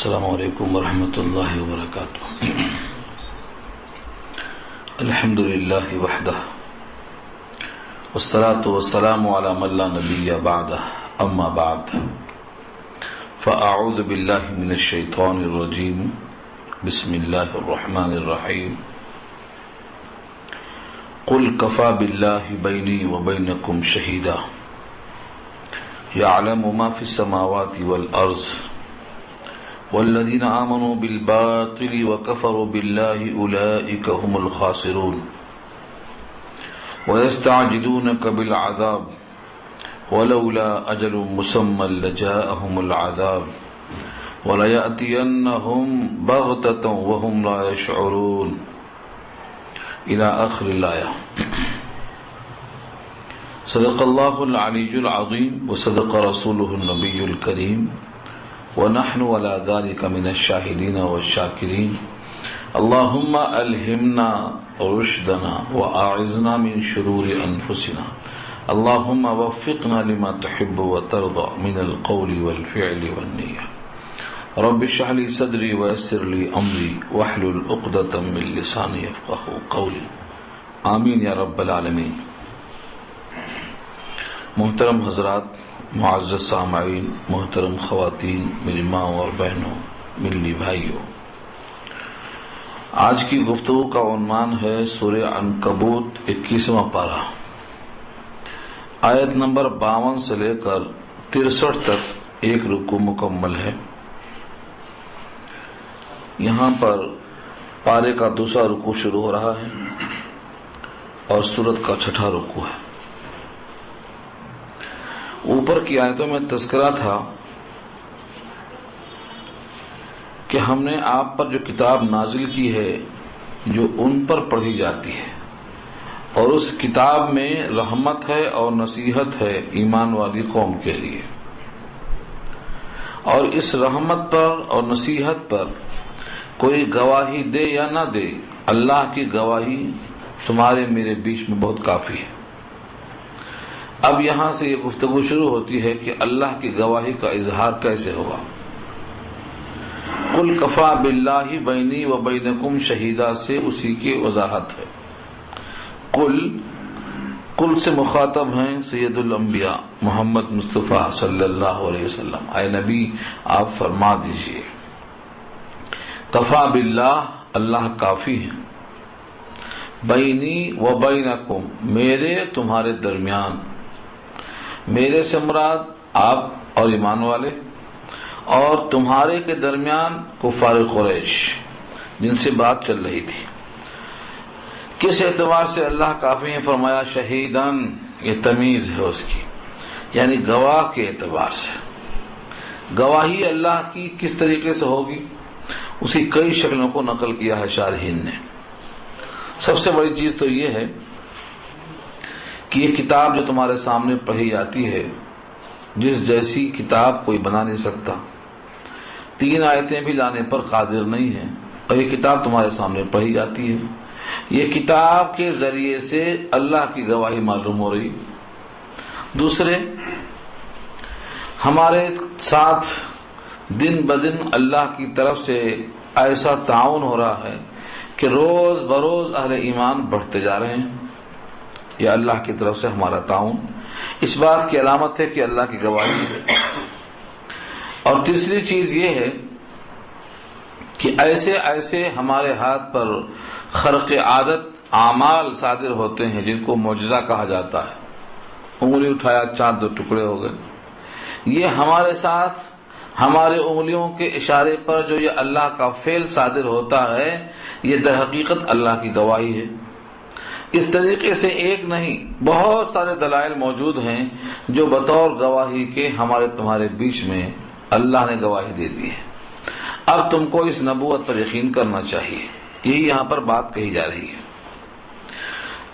السلام علیکم ورحمۃ اللہ وبرکاتہ۔ الحمد للہ وحدہ والصلاة والسلام علی من لا نبی بعدہ، اما بعد فاعوذ باللہ من الشیطان الرجیم، بسم اللہ الرحمن الرحیم۔ قل کفی باللہ بینی وبینکم شہیدا یعلم ما فی السماوات والارض والذین آمنوا بالباطل وکفروا باللہ اولئک هم الخاسرون ویستعجلونک بالعذاب ولولا اجل مسمى لجاءهم العذاب وليأتينهم بغتة وهم لا يشعرون الى آخر الآیہ۔ صدق اللہ العلی العظیم وصدق رسولہ النبی الکریم ونحن على ذلك من الشاہدین والشاکرین۔ اللہم الہمنا رشدنا واعذنا من شرور انفسنا، اللہم وفقنا لما تحب وترضى من القول والفعل والنیہ۔ رب اشرح لي صدری ویسر لي امری واحلل عقدۃ من لسانی یفقهوا قولی، آمین یا رب العالمین۔ محترم حضرات، معزز سامعین، محترم خواتین، میری ماں اور بہنوں، ملی بھائیوں، آج کی گفتگو کا عنوان ہے سورہ عنکبوت 21واں پارہ، آیت نمبر 52 سے لے کر 63 تک ایک رکوع مکمل ہے۔ یہاں پر پارے کا دوسرا رکوع شروع ہو رہا ہے اور سورت کا چھٹا رکوع ہے۔ اوپر کی آیتوں میں تذکرہ تھا کہ ہم نے آپ پر جو کتاب نازل کی ہے جو ان پر پڑھی جاتی ہے، اور اس کتاب میں رحمت ہے اور نصیحت ہے ایمان والی قوم کے لیے، اور اس رحمت پر اور نصیحت پر کوئی گواہی دے یا نہ دے، اللہ کی گواہی تمہارے میرے بیچ میں بہت کافی ہے۔ اب یہاں سے یہ گفتگو شروع ہوتی ہے کہ اللہ کی گواہی کا اظہار کیسے ہوگا۔ قل کفی باللہ بینی و بینکم شہیدا سے اسی کی وضاحت ہے۔ قل سے مخاطب ہیں سید الانبیاء محمد مصطفیٰ صلی اللہ علیہ وسلم، اے نبی آپ فرما دیجئے، کفی باللہ اللہ کافی ہے، بینی و بینکم میرے تمہارے درمیان، میرے سے مراد آپ اور ایمان والے، اور تمہارے کے درمیان کفار قریش جن سے بات چل رہی تھی۔ کس اعتبار سے اللہ کافی ہے؟ فرمایا شہیدن، یہ تمیز ہے اس کی، یعنی گواہ کے اعتبار سے۔ گواہی اللہ کی کس طریقے سے ہوگی، اس کی کئی شکلوں کو نقل کیا ہے شارحین نے۔ سب سے بڑی چیز تو یہ ہے کہ یہ کتاب جو تمہارے سامنے پڑھی جاتی ہے، جس جیسی کتاب کوئی بنا نہیں سکتا، 3 آیتیں بھی لانے پر قادر نہیں ہے، اور یہ کتاب تمہارے سامنے پڑھی جاتی ہے، یہ کتاب کے ذریعے سے اللہ کی گواہی معلوم ہو رہی۔ دوسرے، ہمارے ساتھ دن بدن اللہ کی طرف سے ایسا تعاون ہو رہا ہے کہ روز بروز اہل ایمان بڑھتے جا رہے ہیں، یہ اللہ کی طرف سے ہمارا تعاون اس بات کی علامت ہے کہ اللہ کی گواہی ہے۔ اور تیسری چیز یہ ہے کہ ایسے ہمارے ہاتھ پر خرق عادت اعمال صادر ہوتے ہیں جن کو معجزہ کہا جاتا ہے، انگلی اٹھایا چاند 2 ٹکڑے ہو گئے، یہ ہمارے ساتھ ہمارے انگلیوں کے اشارے پر جو یہ اللہ کا فعل صادر ہوتا ہے، یہ در حقیقت اللہ کی گواہی ہے۔ اس طریقے سے ایک نہیں بہت سارے دلائل موجود ہیں جو بطور گواہی کے ہمارے تمہارے بیچ میں اللہ نے گواہی دے دی ہے۔ اب تم کو اس نبوت پر یقین کرنا چاہیے، یہی یہاں پر بات کہی جا رہی ہے۔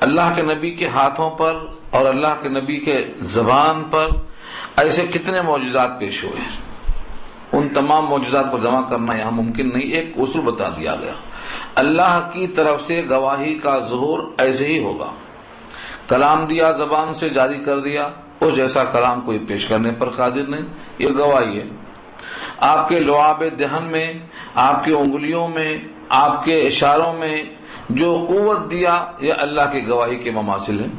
اللہ کے نبی کے ہاتھوں پر اور اللہ کے نبی کے زبان پر ایسے کتنے معجزات پیش ہوئے، ان تمام معجزات کو جمع کرنا یہاں ممکن نہیں، ایک اصول بتا دیا گیا، اللہ کی طرف سے گواہی کا ظہور ایسے ہی ہوگا۔ کلام دیا، زبان سے جاری کر دیا، اس جیسا کلام کوئی پیش کرنے پر قادر نہیں، یہ گواہی ہے۔ آپ کے لعاب دہن میں، آپ کی انگلیوں میں، آپ کے اشاروں میں جو قوت دیا، یہ اللہ کی گواہی کے مماثل ہیں۔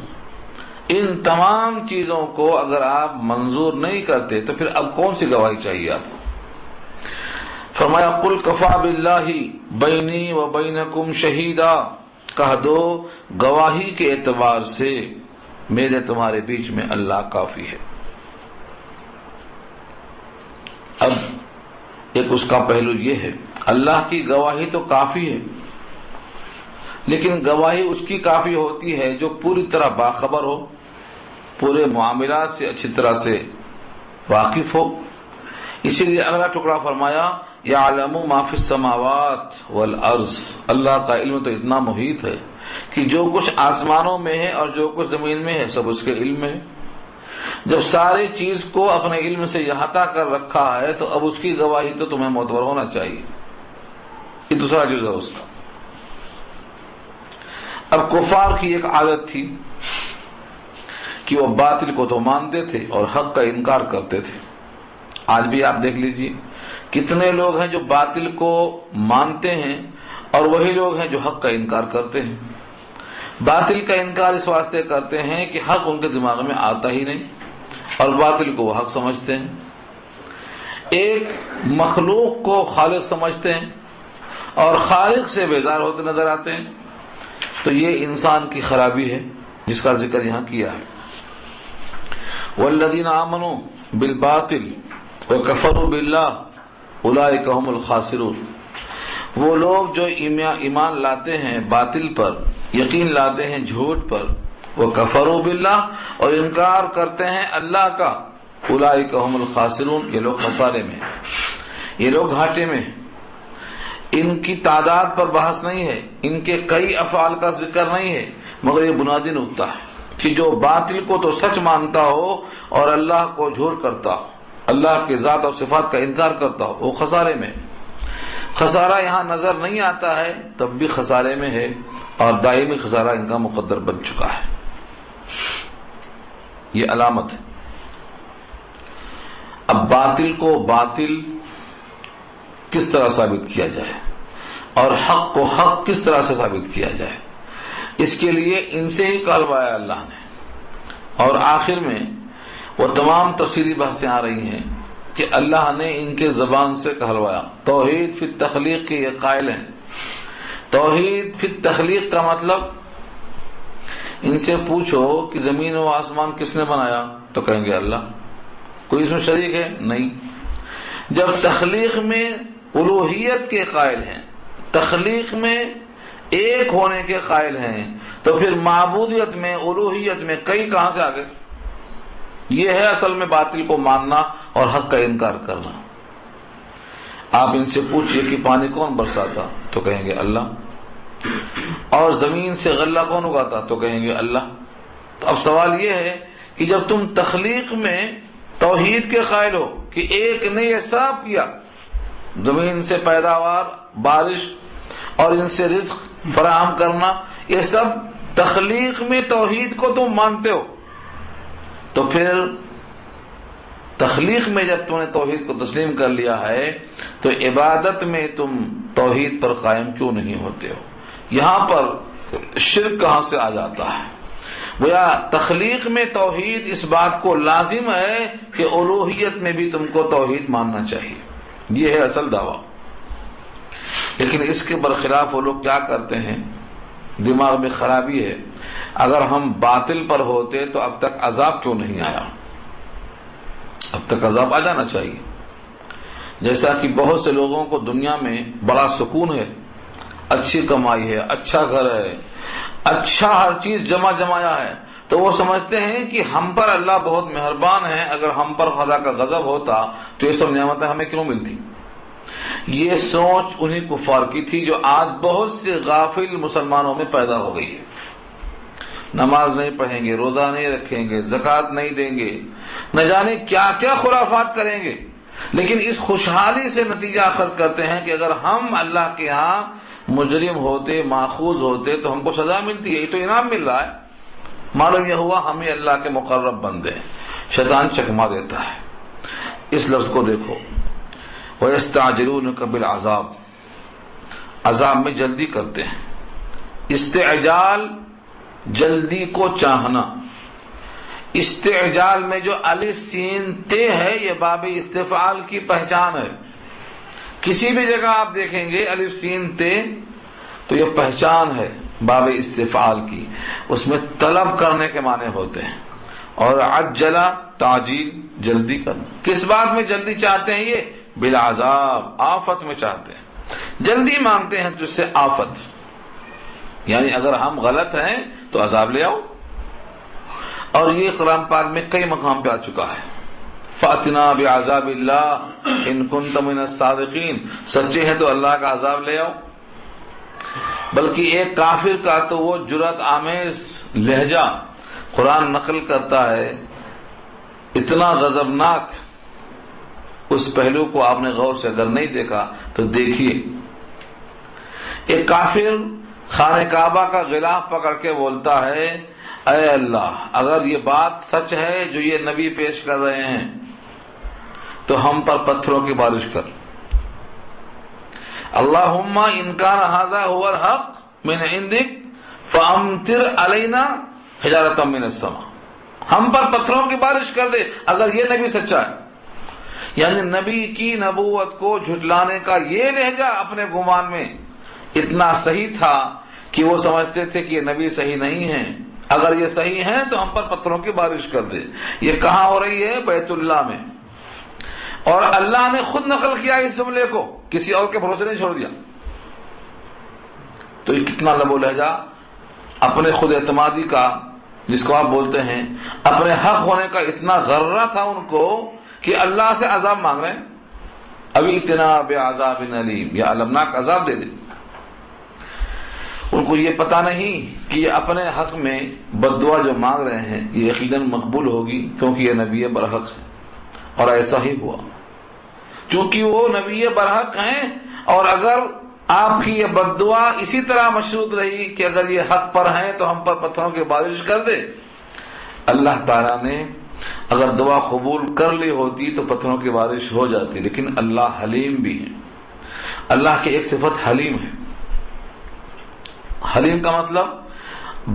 ان تمام چیزوں کو اگر آپ منظور نہیں کرتے تو پھر اب کون سی گواہی چاہیے آپ کو؟ فرمایا قل کفا باللہ بینی و بینکم شہیدا، کہہ دو گواہی کے اعتبار سے میرے تمہارے بیچ میں اللہ کافی ہے۔ اب ایک اس کا پہلو یہ ہے، اللہ کی گواہی تو کافی ہے، لیکن گواہی اس کی کافی ہوتی ہے جو پوری طرح باخبر ہو، پورے معاملات سے اچھی طرح سے واقف ہو۔ اسی لیے اگلا ٹکڑا فرمایا یعلم ما فی السماوات والارض، اللہ کا علم تو اتنا محیط ہے کہ جو کچھ آسمانوں میں ہے اور جو کچھ زمین میں ہے سب اس کے علم میں ہے۔ جب ساری چیز کو اپنے علم سے احاطہ کر رکھا ہے تو اب اس کی گواہی تو تمہیں معتبر ہونا چاہیے۔ یہ دوسرا جز ہے اس کا۔ اب کفار کی ایک عادت تھی کہ وہ باطل کو تو مانتے تھے اور حق کا انکار کرتے تھے۔ آج بھی آپ دیکھ لیجئے کتنے لوگ ہیں جو باطل کو مانتے ہیں اور وہی لوگ ہیں جو حق کا انکار کرتے ہیں۔ باطل کا انکار اس واسطے کرتے ہیں کہ حق ان کے دماغ میں آتا ہی نہیں اور باطل کو وہ حق سمجھتے ہیں۔ ایک مخلوق کو خالق سمجھتے ہیں اور خالق سے بیزار ہوتے نظر آتے ہیں۔ تو یہ انسان کی خرابی ہے جس کا ذکر یہاں کیا ہے۔ والذین آمنوا بالباطل وکفروا باللہ اولئک هم الخاسرون، وہ لوگ جو ایمان لاتے ہیں باطل پر، یقین لاتے ہیں جھوٹ پر، وہ کفروا باللہ اور انکار کرتے ہیں اللہ کا، اولئک هم الخاسرون، یہ لوگ خسارے میں، یہ لوگ گھاٹے میں۔ ان کی تعداد پر بحث نہیں ہے، ان کے کئی افعال کا ذکر نہیں ہے، مگر یہ بنیادی نقطہ ہے کہ جو باطل کو تو سچ مانتا ہو اور اللہ کو جھوٹ کرتا ہو، اللہ کے ذات اور صفات کا انکار کرتا ہو، وہ خسارے میں۔ خسارہ یہاں نظر نہیں آتا ہے تب بھی خسارے میں ہے اور دائمی خسارہ ان کا مقدر بن چکا ہے۔ یہ علامت ہے۔ اب باطل کو باطل کس طرح ثابت کیا جائے اور حق کو حق کس طرح سے ثابت کیا جائے، اس کے لیے ان سے ہی کہلوایا اللہ نے۔ اور آخر میں وہ تمام تفصیلی بحثیں آ رہی ہیں کہ اللہ نے ان کے زبان سے کہلوایا۔ توحید فی التخلیق کے یہ قائل ہیں۔ توحید فی التخلیق کا مطلب، ان سے پوچھو کہ زمین و آسمان کس نے بنایا تو کہیں گے اللہ۔ کوئی اس میں شریک ہے؟ نہیں۔ جب تخلیق میں الوہیت کے قائل ہیں، تخلیق میں ایک ہونے کے قائل ہیں، تو پھر معبودیت میں الوہیت میں کئی کہاں سے آ گئے؟ یہ ہے اصل میں باطل کو ماننا اور حق کا انکار کرنا۔ آپ ان سے پوچھئے کہ پانی کون برساتا تو کہیں گے اللہ، اور زمین سے غلہ کون اگاتا تو کہیں گے اللہ۔ تو اب سوال یہ ہے کہ جب تم تخلیق میں توحید کے قائل ہو کہ ایک نے یہ سب کیا، زمین سے پیداوار، بارش اور ان سے رزق فراہم کرنا، یہ سب تخلیق میں توحید کو تم مانتے ہو، تو پھر تخلیق میں جب تم نے توحید کو تسلیم کر لیا ہے تو عبادت میں تم توحید پر قائم کیوں نہیں ہوتے ہو؟ یہاں پر شرک کہاں سے آ جاتا ہے؟ گویا تخلیق میں توحید اس بات کو لازم ہے کہ الوہیت میں بھی تم کو توحید ماننا چاہیے، یہ ہے اصل دعویٰ۔ لیکن اس کے برخلاف وہ لوگ کیا کرتے ہیں؟ دماغ میں خرابی ہے، اگر ہم باطل پر ہوتے تو اب تک عذاب کیوں نہیں آیا؟ اب تک عذاب آ جانا چاہیے۔ جیسا کہ بہت سے لوگوں کو دنیا میں بڑا سکون ہے، اچھی کمائی ہے، اچھا گھر ہے، اچھا ہر چیز جمایا ہے، تو وہ سمجھتے ہیں کہ ہم پر اللہ بہت مہربان ہے، اگر ہم پر خدا کا غضب ہوتا تو یہ سب نعمتیں ہمیں کیوں ملتی؟ یہ سوچ انہی کفار کی تھی جو آج بہت سے غافل مسلمانوں میں پیدا ہو گئی ہے۔ نماز نہیں پڑھیں گے، روزہ نہیں رکھیں گے، زکوٰۃ نہیں دیں گے، نہ جانے کیا کیا خرافات کریں گے، لیکن اس خوشحالی سے نتیجہ اخذ کرتے ہیں کہ اگر ہم اللہ کے ہاں مجرم ہوتے، ماخوذ ہوتے تو ہم کو سزا ملتی ہے، یہ تو انعام مل رہا ہے۔ معلوم یہ ہوا ہم ہی اللہ کے مقرب بندے ہیں، شیطان چکما دیتا ہے۔ اس لفظ کو دیکھو، وَيَسْتَعْجِلُونَكَ بِالْعَذَابِ، عذاب میں جلدی کرتے ہیں۔ استعجال جلدی کو چاہنا، استعجال میں جو الف سین تے ہے یہ باب استفعال کی پہچان ہے۔ کسی بھی جگہ آپ دیکھیں گے الف سین تے تو یہ پہچان ہے باب استفعال کی، اس میں طلب کرنے کے معنی ہوتے ہیں۔ اور عجلا تعجیل جلدی کرنا، کس بات میں جلدی چاہتے ہیں؟ یہ بالعذاب، آفت میں چاہتے ہیں، جلدی مانگتے ہیں جس سے آفت، یعنی اگر ہم غلط ہیں تو عذاب لے آؤ۔ اور یہ قرآن پاک میں کئی مقام پہ آ چکا ہے، فَأْتِنَا بِعَذَابِ اللَّهِ إِن كُنتَ مِنَ الصَّادِقِينَ، سچے ہیں تو اللہ کا عذاب لے آؤ۔ بلکہ ایک کافر کا تو وہ جرأت آمیز لہجہ قرآن نقل کرتا ہے، اتنا غضبناک، اس پہلو کو آپ نے غور سے اگر نہیں دیکھا تو دیکھیے۔ ایک کافر خانہ کعبہ کا غلاف پکڑ کے بولتا ہے، اے اللہ اگر یہ بات سچ ہے جو یہ نبی پیش کر رہے ہیں تو ہم پر پتھروں کی بارش کر۔ اللہم ان کان ھذا ھو الحق من عندک فامطر علینا حجارۃ من السماء، ہم پر پتھروں کی بارش کر دے اگر یہ نبی سچا ہے۔ یعنی نبی کی نبوت کو جھٹلانے کا یہ لہجہ اپنے گمان میں اتنا صحیح تھا کہ وہ سمجھتے تھے کہ یہ نبی صحیح نہیں ہے، اگر یہ صحیح ہے تو ہم پر پتھروں کی بارش کر دے۔ یہ کہاں ہو رہی ہے؟ بیت اللہ میں، اور اللہ نے خود نقل کیا اس جملے کو، کسی اور کے بھروسے نہیں چھوڑ دیا۔ تو یہ کتنا لب و لہجہ اپنے خود اعتمادی کا، جس کو آپ بولتے ہیں اپنے حق ہونے کا، اتنا غرہ تھا ان کو کہ اللہ سے عذاب مانگ رہے ہیں، ابھی اتنا بعذاب علیم، یا المناک عذاب دے دے۔ ان کو یہ پتہ نہیں کہ یہ اپنے حق میں بد دعا جو مانگ رہے ہیں یہ یقیناً مقبول ہوگی، کیونکہ یہ نبی برحق ہے، اور ایسا ہی ہوا چونکہ وہ نبی برحق ہیں۔ اور اگر آپ کی یہ بد دعا اسی طرح مشروط رہی کہ اگر یہ حق پر ہیں تو ہم پر پتھروں کی بارش کر دے، اللہ تعالیٰ نے اگر دعا قبول کر لی ہوتی تو پتھروں کی بارش ہو جاتی، لیکن اللہ حلیم بھی ہے۔ اللہ کی ایک صفت حلیم ہے۔ حلیم کا مطلب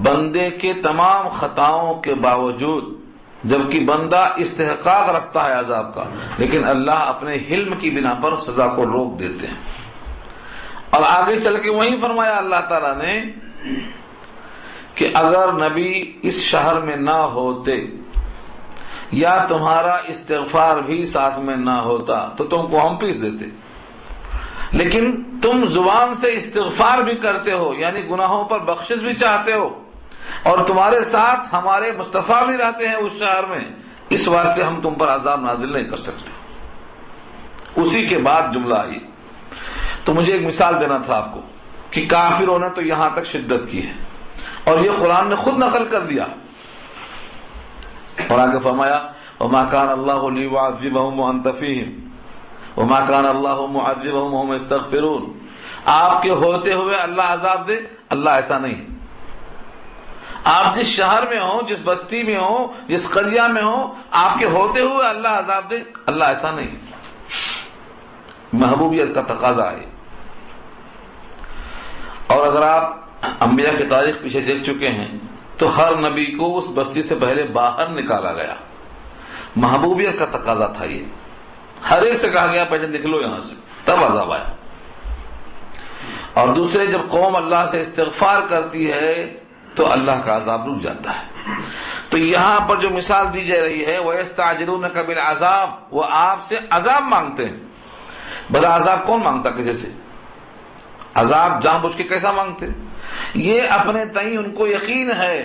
بندے کے تمام خطاؤں کے باوجود، جبکہ بندہ استحقاق رکھتا ہے عذاب کا، لیکن اللہ اپنے حلم کی بنا پر سزا کو روک دیتے ہیں۔ اور آگے چل کے وہیں فرمایا اللہ تعالیٰ نے کہ اگر نبی اس شہر میں نہ ہوتے یا تمہارا استغفار بھی ساتھ میں نہ ہوتا تو تم کو ہم پیس دیتے، لیکن تم زبان سے استغفار بھی کرتے ہو، یعنی گناہوں پر بخشش بھی چاہتے ہو، اور تمہارے ساتھ ہمارے مصطفیٰ بھی رہتے ہیں اس شہر میں، اس واسطے ہم تم پر عذاب نازل نہیں کر سکتے۔ اسی کے بعد جملہ آئی۔ تو مجھے ایک مثال دینا تھا آپ کو کہ کافروں نے تو یہاں تک شدت کی ہے، اور یہ قرآن نے خود نقل کر دیا، اور آگے فرمایا وَمَا كَانَ اللَّهُ لِيُعَذِّبَهُمْ وَأَنْتَ فِيهِمْ وَمَا كَانَ اللَّهُ مُعَذِّبَهُمْ وَهُمْ يَسْتَغْفِرُونَ، آپ کے ہوتے ہوئے اللہ عذاب دے، اللہ ایسا نہیں۔ آپ جس شہر میں ہو، جس بستی میں ہو، جس قریہ میں ہو، آپ کے ہوتے ہوئے اللہ عذاب دے، اللہ ایسا نہیں۔ محبوبیت کا تقاضا ہے۔ اور اگر آپ انبیاء کی تاریخ پیچھے دیکھ چکے ہیں تو ہر نبی کو اس بستی سے پہلے باہر نکالا گیا، محبوبیت کا تقاضا تھا یہ، ہر ایک سے کہا گیا پہلے نکلو یہاں سے، تب عذاب آیا۔ اور دوسرے جب قوم اللہ سے استغفار کرتی ہے تو اللہ کا عذاب رک جاتا ہے۔ تو یہاں پر جو مثال دی جا رہی ہے وَيَسْتَعْجِلُونَكَ بِالْعَذَابِ، وہ آپ سے عذاب مانگتے ہیں۔ بھلا عذاب کون مانگتا کسی سے؟ عذاب جان بوجھ کے کیسا مانگتے؟ یہ اپنے تئیں ان کو یقین ہے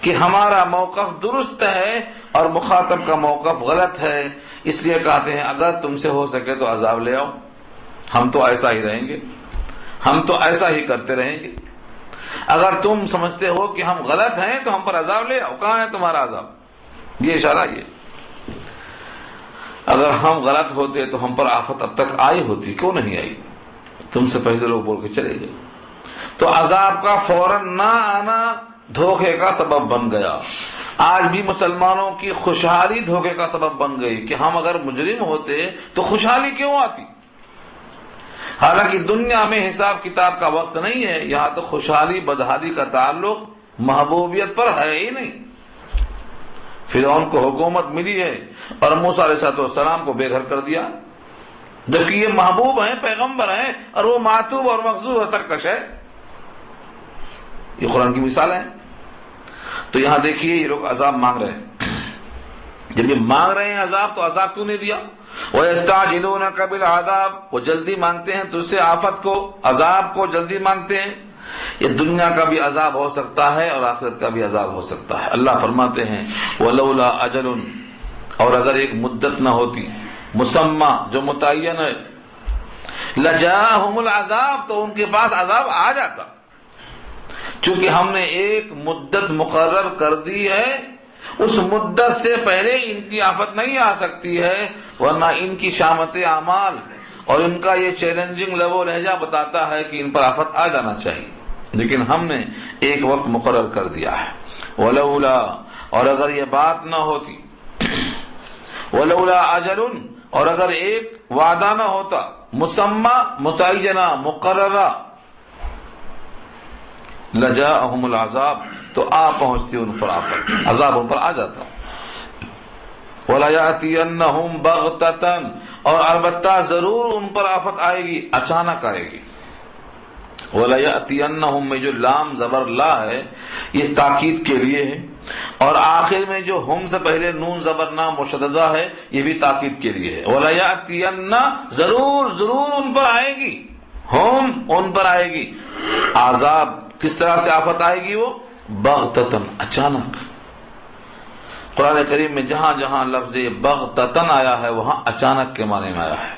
کہ ہمارا موقف درست ہے اور مخاطب کا موقف غلط ہے، اس لیے کہتے ہیں اگر تم سے ہو سکے تو عذاب لے آؤ، ہم تو ایسا ہی رہیں گے، ہم تو ایسا ہی کرتے رہیں گے۔ اگر تم سمجھتے ہو کہ ہم غلط ہیں تو ہم پر عذاب لے آؤ، کہاں ہے تمہارا عذاب؟ یہ اشارہ یہ، اگر ہم غلط ہوتے تو ہم پر آفت اب تک آئی ہوتی، کیوں نہیں آئی؟ تم سے پہلے لوگ بول کے چلے گئے۔ تو عذاب کا فوراً نہ آنا دھوکے کا سبب بن گیا۔ آج بھی مسلمانوں کی خوشحالی دھوکے کا سبب بن گئی کہ ہم اگر مجرم ہوتے تو خوشحالی کیوں آتی؟ حالانکہ دنیا میں حساب کتاب کا وقت نہیں ہے، یہاں تو خوشحالی بدحالی کا تعلق محبوبیت پر ہے ہی نہیں۔ فرعون کو حکومت ملی ہے اور موسیٰ علیہ السلام کو بے گھر کر دیا، جبکہ یہ محبوب ہیں، پیغمبر ہیں، اور وہ معتوب اور مغضوب اور سرکش ہے۔ یہ قرآن کی مثال ہے۔ تو یہاں دیکھیے یہ لوگ عذاب مانگ رہے ہیں، جب یہ مانگ رہے ہیں عذاب، تو عذاب کیوں نہیں دیا؟ وَيَسْتَعْجِلُونَكَ بِالْعَذَابِ، وہ جلدی مانگتے ہیں تجھ سے آفت کو، عذاب کو جلدی مانگتے ہیں۔ یہ دنیا کا بھی عذاب ہو سکتا ہے اور آخرت کا بھی عذاب ہو سکتا ہے۔ اللہ فرماتے ہیں وَلَوْلَا أَجَلٌ، اور اگر ایک مدت نہ ہوتی مسمى جو متعین ہے، لَجَاءَهُمُ الْعَذَابُ، تو ان کے پاس عذاب آ جاتا۔ چونکہ ہم نے ایک مدت مقرر کر دی ہے، اس مدت سے پہلے ان کی آفت نہیں آ سکتی ہے، ورنہ ان کی شامت اعمال اور ان کا یہ چیلنجنگ لب و لہجہ بتاتا ہے کہ ان پر آفت آ جانا چاہیے، لیکن ہم نے ایک وقت مقرر کر دیا ہے۔ ولولا، اور اگر یہ بات نہ ہوتی، ولولا اجل، اور اگر ایک وعدہ نہ ہوتا، مسمى متعینہ مقررہ، لجاءہم العذاب، تو آ پہنچتی ان پر آفت، عذاب ان پر آ جاتا۔ وَلَيَأْتِيَنَّهُمْ بَغْتَةً، اور البتہ ضرور ان پر آفت آئے گی، اچانک آئے گی۔ وَلَيَأْتِيَنَّهُمْ میں جو لام زبر لا ہے یہ تاکید کے لیے ہے، اور آخر میں جو ہم سے پہلے نون زبر نا مشددہ ہے یہ بھی تاکید کے لیے ہے۔ وَلَيَأْتِيَنَّ، ضرور ان پر آئے گی، ہم ان پر آئے گی۔ عذاب کس طرح سے آفت آئے گی؟ وہ بغتتن، اچانک۔ قرآن کریم میں جہاں جہاں لفظ بغتتن آیا ہے وہاں اچانک کے معنی میں آیا ہے۔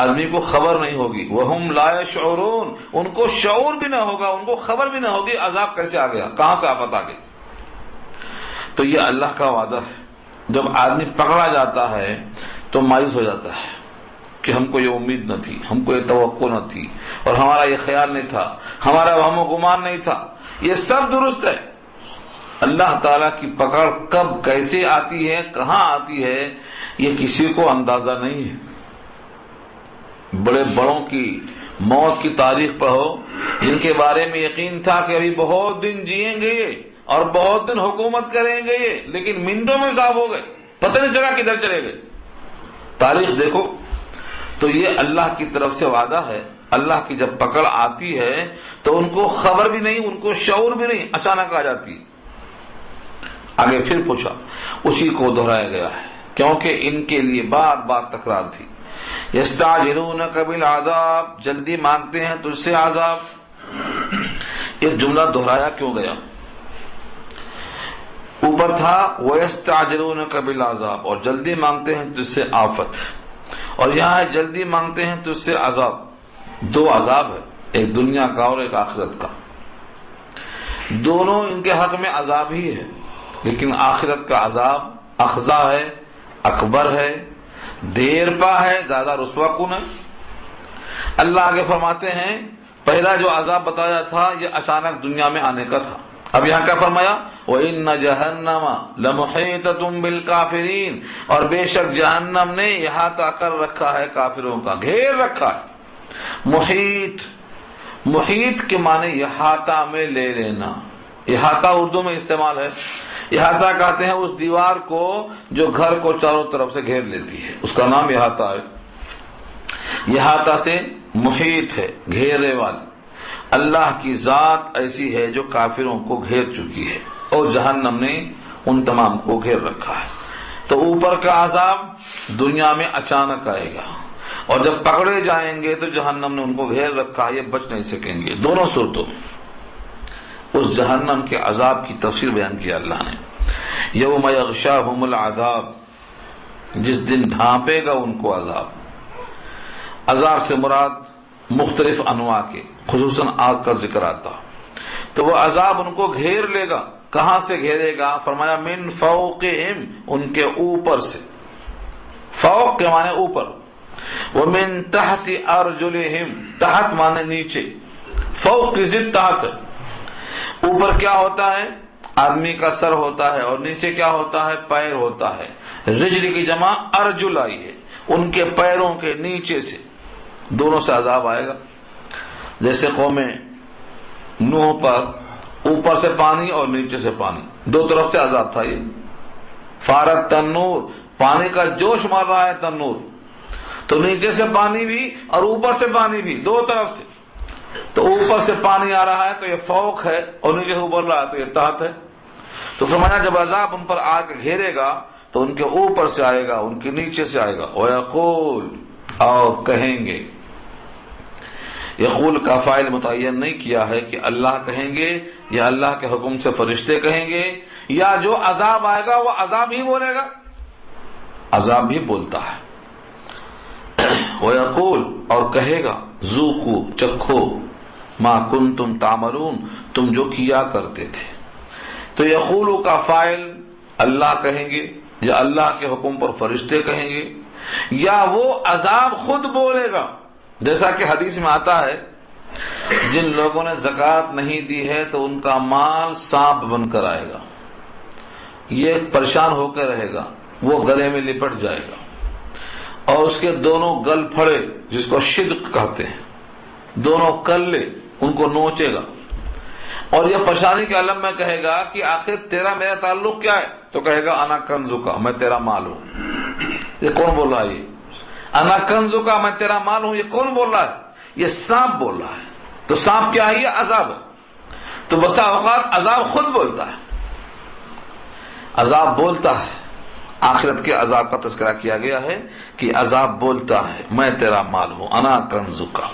آدمی کو خبر نہیں ہوگی، وہم لا یشعرون، ان کو شعور بھی نہ ہوگا، ان کو خبر بھی نہ ہوگی عذاب کیسے آ گیا، کہاں سے آفت آ گئی۔ تو یہ اللہ کا وعدہ ہے، جب آدمی پکڑا جاتا ہے تو مایوس ہو جاتا ہے کہ ہم کو یہ امید نہ تھی، ہم کو یہ توقع نہ تھی، اور ہمارا یہ خیال نہیں تھا، ہمارا وہم و گمان نہیں تھا۔ یہ سب درست ہے۔ اللہ تعالیٰ کی پکڑ کب کیسے آتی ہے، کہاں آتی ہے، یہ کسی کو اندازہ نہیں ہے۔ بڑے بڑوں کی موت کی تاریخ پڑھو جن کے بارے میں یقین تھا کہ ابھی بہت دن جئیں گے اور بہت دن حکومت کریں گے، لیکن منٹوں میں صاف ہو گئے، پتہ نہیں چلا کدھر چلے گئے۔ تاریخ دیکھو۔ تو یہ اللہ کی طرف سے وعدہ ہے، اللہ کی جب پکڑ آتی ہے تو ان کو خبر بھی نہیں، ان کو شعور بھی نہیں، اچانک آ جاتی ہے۔ آگے پھر پوچھا، اسی کو دہرایا گیا ہے کیونکہ ان کے لیے بار بار تکرار تھی۔ یستعجلونک بالعذاب، جلدی مانگتے ہیں تجھ سے عذاب۔ یہ جملہ دہرایا کیوں گیا؟ اوپر تھا وَيَسْتَعْجِلُونَكَ بِالْعَذَابِ، اور جلدی مانگتے ہیں تجھ سے آفت، اور یہاں جلدی مانگتے ہیں تجھ سے عذاب۔ دو عذاب ہے، ایک دنیا کا اور ایک آخرت کا، دونوں ان کے حق میں عذاب ہی ہے، لیکن آخرت کا عذاب اخذہ ہے، اکبر ہے، دیر پا ہے، زیادہ رسوا کن ہے۔ اللہ آگے فرماتے ہیں پہلا جو عذاب بتایا تھا یہ اچانک دنیا میں آنے کا تھا، اب یہاں کیا فرمایا؟ وَإِنَّ جَهَنَّمَ لَمُحِيطَةٌ بِالْكَافِرِينَ، اور بے شک جہنم نے احاطہ کر رکھا ہے کافروں کا، گھیر رکھا ہے۔ محیط، محیط کے معنی احاطہ میں لے لینا، احاطہ اردو میں استعمال ہے۔ احاطہ کہتے ہیں اس دیوار کو جو گھر کو چاروں طرف سے گھیر لیتی ہے، اس کا نام احاطہ ہے۔ احاطہ سے محیط ہے، گھیرے والی۔ اللہ کی ذات ایسی ہے جو کافروں کو گھیر چکی ہے، اور جہنم نے ان تمام کو گھیر رکھا ہے۔ تو اوپر کا عذاب دنیا میں اچانک آئے گا، اور جب پکڑے جائیں گے تو جہنم نے ان کو گھیر رکھا ہے، یہ بچ نہیں سکیں گے۔ دونوں صورتوں میں اس جہنم کے عذاب کی تفسیر بیان کیا اللہ نے۔ یوم یغشاہم العذاب، جس دن ڈھانپے گا ان کو عذاب۔ عذاب سے مراد مختلف انواع کے، خصوصاً آگ کا ذکر آتا، تو وہ عذاب ان کو گھیر لے گا۔ کہاں سے گھیرے گا؟ فرمایا من فوقہم، ان کے اوپر سے۔ فوق کے معنی اوپر، ومن تحت ارجلہم، تحت معنی نیچے، فوق کی ضد تحت ہے۔ اوپر کیا ہوتا ہے؟ آدمی کا سر ہوتا ہے، اور نیچے کیا ہوتا ہے؟ پیر ہوتا ہے۔ رجل کی جمع ارجل آئی ہے، ان کے پیروں کے نیچے سے، دونوں سے عذاب آئے گا. جیسے قوم نوح پر اوپر سے پانی اور نیچے سے پانی، دو طرف سے عذاب تھا. یہ فارت تنور، پانی کا جوش مار رہا ہے تنور، تو نیچے سے پانی بھی اور اوپر سے پانی بھی، دو طرف سے. تو اوپر سے پانی آ رہا ہے تو یہ فوق ہے، اور نیچے سے ابل رہا ہے تو یہ تحت ہے. تو فرمایا جب عذاب ان پر آ کے گھیرے گا تو ان کے اوپر سے آئے گا، ان کے نیچے سے آئے گا. وَيَقُولُ، اور کہیں گے. یقول کا فاعل متعین نہیں کیا ہے کہ اللہ کہیں گے یا اللہ کے حکم سے فرشتے کہیں گے، یا جو عذاب آئے گا وہ عذاب ہی بولے گا. عذاب بھی بولتا ہے. وَيَقُولُ، اور کہے گا، ذُوقُوا، چکھو، مَا كُنتُمْ تَعْمَلُونَ، تم جو کیا کرتے تھے. تو یقول کا فاعل اللہ کہیں گے یا اللہ کے حکم پر فرشتے کہیں گے، یا وہ عذاب خود بولے گا. جیسا کہ حدیث میں آتا ہے جن لوگوں نے زکوٰۃ نہیں دی ہے تو ان کا مال سانپ بن کر آئے گا، یہ پریشان ہو کے رہے گا، وہ گلے میں لپٹ جائے گا اور اس کے دونوں گل پھڑے جس کو شدق کہتے ہیں، دونوں کلے ان کو نوچے گا اور یہ پریشانی کے عالم میں کہے گا کہ آخر تیرا میرا تعلق کیا ہے؟ تو کہے گا انا کنزکا، میں تیرا مال ہوں. یہ کون بول رہا ہے؟ یہ انا کنزکا، میں تیرا مال ہوں، یہ کون بول رہا ہے؟ یہ سانپ بول رہا ہے. تو سانپ کیا ہے؟ یہ عذاب ہے. تو بسا اوقات عذاب خود بولتا ہے. عذاب بولتا ہے. آخرت کے عذاب کا تذکرہ کیا گیا ہے کہ عذاب بولتا ہے، میں تیرا مال ہوں، انا کنزکا،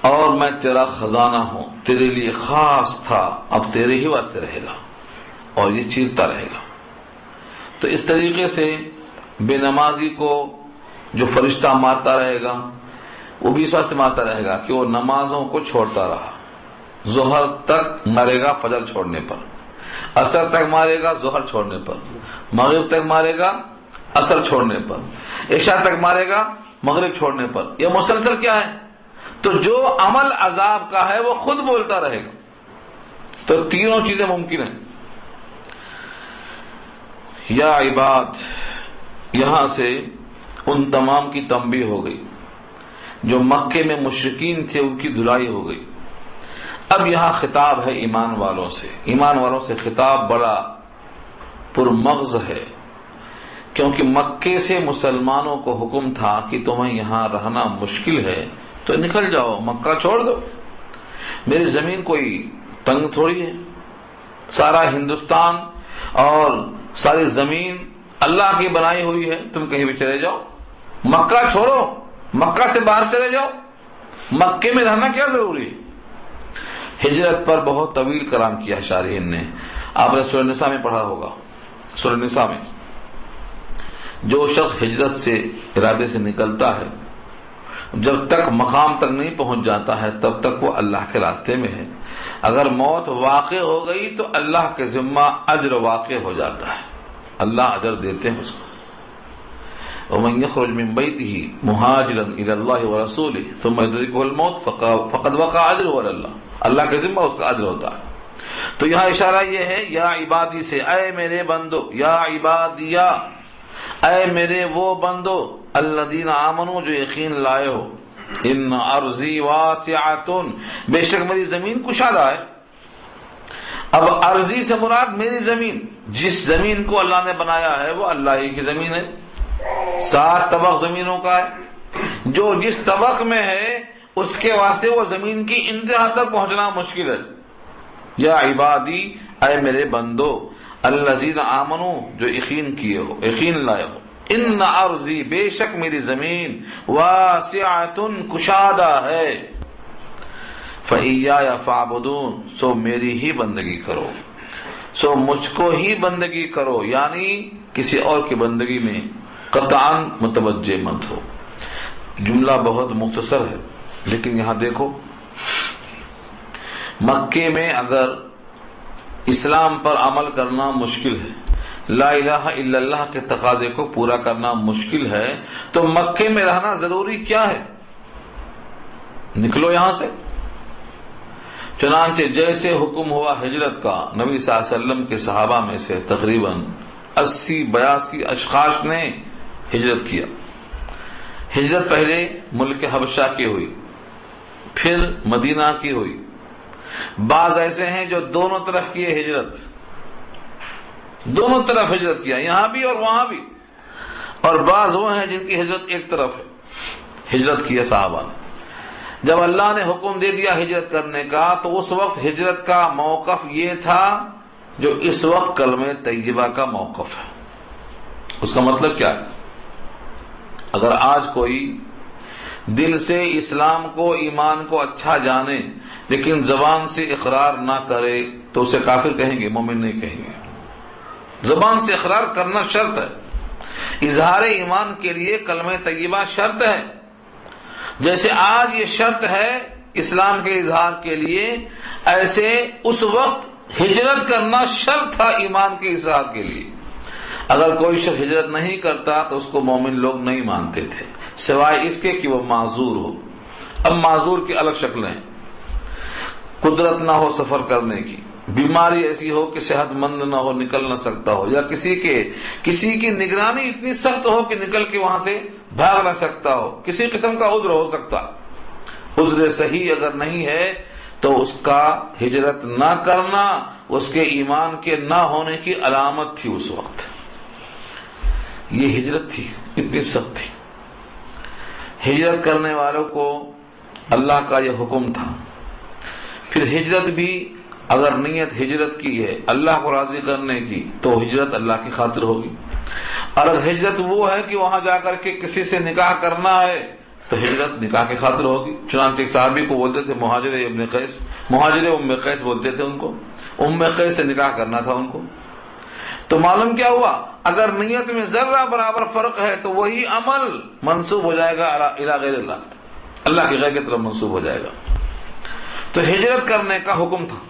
اور میں تیرا خزانہ ہوں، تیرے لیے خاص تھا، اب تیرے ہی واسطے رہے گا اور یہ چیرتا رہے گا. تو اس طریقے سے بے نمازی کو جو فرشتہ مارتا رہے گا وہ بھی اس واسطے مارتا رہے گا کہ وہ نمازوں کو چھوڑتا رہا. ظہر تک مارے گا فجر چھوڑنے پر، عصر تک مارے گا ظہر چھوڑنے پر، مغرب تک مارے گا عصر چھوڑنے پر، عشاء تک مارے گا مغرب چھوڑنے پر. یہ مسلسل کیا ہے؟ تو جو عمل عذاب کا ہے وہ خود بولتا رہے گا. تو تینوں چیزیں ممکن ہیں. یا عباد، یہاں سے ان تمام کی تنبیہ ہو گئی جو مکے میں مشرکین تھے، ان کی دھلائی ہو گئی. اب یہاں خطاب ہے ایمان والوں سے. ایمان والوں سے خطاب بڑا پرمغز ہے، کیونکہ مکے سے مسلمانوں کو حکم تھا کہ تمہیں یہاں رہنا مشکل ہے تو نکل جاؤ، مکہ چھوڑ دو. میری زمین کوئی تنگ تھوڑی ہے، سارا ہندوستان اور ساری زمین اللہ کی بنائی ہوئی ہے، تم کہیں بھی چلے جاؤ، مکہ چھوڑو، مکہ سے باہر چلے جاؤ، مکے میں رہنا کیا ضروری ہے. ہجرت پر بہت طویل کلام کیا شارحین نے. آپ نے سورہ نساء میں پڑھا ہوگا. سورہ نساء میں جو شخص ہجرت سے ارادے سے نکلتا ہے جب تک مقام تک نہیں پہنچ جاتا ہے تب تک وہ اللہ کے راستے میں ہے. اگر موت واقع ہو گئی تو اللہ کے ذمہ اجر واقع ہو جاتا ہے، اللہ اجر دیتے ہیں اس کو. ومن يخرج من بيته مهاجرا الى الله ورسوله ثم يدركه الموت فقد وقع اجره على الله، اللہ کے ذمہ اس کا اجر ہوتا ہے. تو یہاں اشارہ یہ ہے یا عبادی سے، اے میرے بندو، یا عبادیہ، اے میرے وہ بندو، الذین آمنوا، جو یقین لائے ہو، ان ارضی واسعۃ، بے شک میری زمین کشادہ ہے. اب ارضی سے مراد میری زمین، جس زمین کو اللہ نے بنایا ہے وہ اللہ ہی کی زمین ہے. 7 طبق زمینوں کا ہے، جو جس طبق میں ہے اس کے واسطے وہ زمین کی انتہا تک پہنچنا مشکل ہے. یا عبادی، اے میرے بندو، الذین آمنوا، جو یقین کیے ہو، یقین لائے ہو، ان ارضی، بے شک میری زمین، واسعۃ، کشادہ ہے، فإیایا فاعبدون، سو میری ہی بندگی کرو، سو مجھ کو ہی بندگی کرو، یعنی کسی اور کی بندگی میں قطعاً متوجہ مت ہو. جملہ بہت مختصر ہے لیکن یہاں دیکھو، مکے میں اگر اسلام پر عمل کرنا مشکل ہے، لا الہ الا اللہ کے تقاضے کو پورا کرنا مشکل ہے، تو مکے میں رہنا ضروری کیا ہے؟ نکلو یہاں سے. چنانچہ جیسے حکم ہوا ہجرت کا، نبی صلی اللہ علیہ وسلم کے صحابہ میں سے تقریباً 80-82 اشخاص نے ہجرت کیا. ہجرت پہلے ملک حبشہ کی ہوئی، پھر مدینہ کی ہوئی۔ بعض ایسے ہیں جو دونوں طرف کیے ہجرت، دونوں طرف ہجرت کیا، یہاں بھی اور وہاں بھی، اور بعض وہ ہیں جن کی ہجرت ایک طرف ہے، ہجرت کی ہے صحابہ نے۔ جب اللہ نے حکم دے دیا ہجرت کرنے کا تو اس وقت ہجرت کا موقف یہ تھا جو اس وقت کلمہ طیبہ کا موقف ہے۔ اس کا مطلب کیا ہے؟ اگر آج کوئی دل سے اسلام کو، ایمان کو اچھا جانے لیکن زبان سے اقرار نہ کرے تو اسے کافر کہیں گے، مومن نہیں کہیں گے۔ زبان سے اقرار کرنا شرط ہے، اظہار ایمان کے لیے کلمہ طیبہ شرط ہے، جیسے آج یہ شرط ہے اسلام کے اظہار کے لیے، ایسے اس وقت ہجرت کرنا شرط تھا ایمان کے اظہار کے لیے۔ اگر کوئی شخص ہجرت نہیں کرتا تو اس کو مومن لوگ نہیں مانتے تھے، سوائے اس کے کہ وہ معذور ہو۔ اب معذور کی الگ شکلیں ہیں، قدرت نہ ہو سفر کرنے کی، بیماری ایسی ہو کہ صحت مند نہ ہو، نکل نہ سکتا ہو، یا کسی کی نگرانی اتنی سخت ہو کہ نکل کے وہاں سے بھاگ نہ سکتا ہو، کسی قسم کا عذر ہو سکتا۔ عذر صحیح اگر نہیں ہے تو اس کا ہجرت نہ کرنا اس کے ایمان کے نہ ہونے کی علامت تھی۔ اس وقت یہ ہجرت تھی، اتنی سخت تھی۔ ہجرت کرنے والوں کو اللہ کا یہ حکم تھا۔ پھر ہجرت بھی اگر نیت ہجرت کی ہے اللہ کو راضی کرنے کی تو ہجرت اللہ کی خاطر ہوگی، اور اگر ہجرت وہ ہے کہ وہاں جا کر کے کسی سے نکاح کرنا ہے تو ہجرت نکاح کی خاطر ہوگی۔ چنانچہ ایک صحابی کو بولتے تھے مہاجر ابن قیس، مہاجر ام قیس بولتے تھے ان کو، ام قیس سے نکاح کرنا تھا ان کو۔ تو معلوم کیا ہوا؟ اگر نیت میں ذرہ برابر فرق ہے تو وہی عمل منسوب ہو جائے گا الی غیر اللہ، اللہ کی غیر کی طرف منسوب ہو جائے گا۔ تو ہجرت کرنے کا حکم تھا،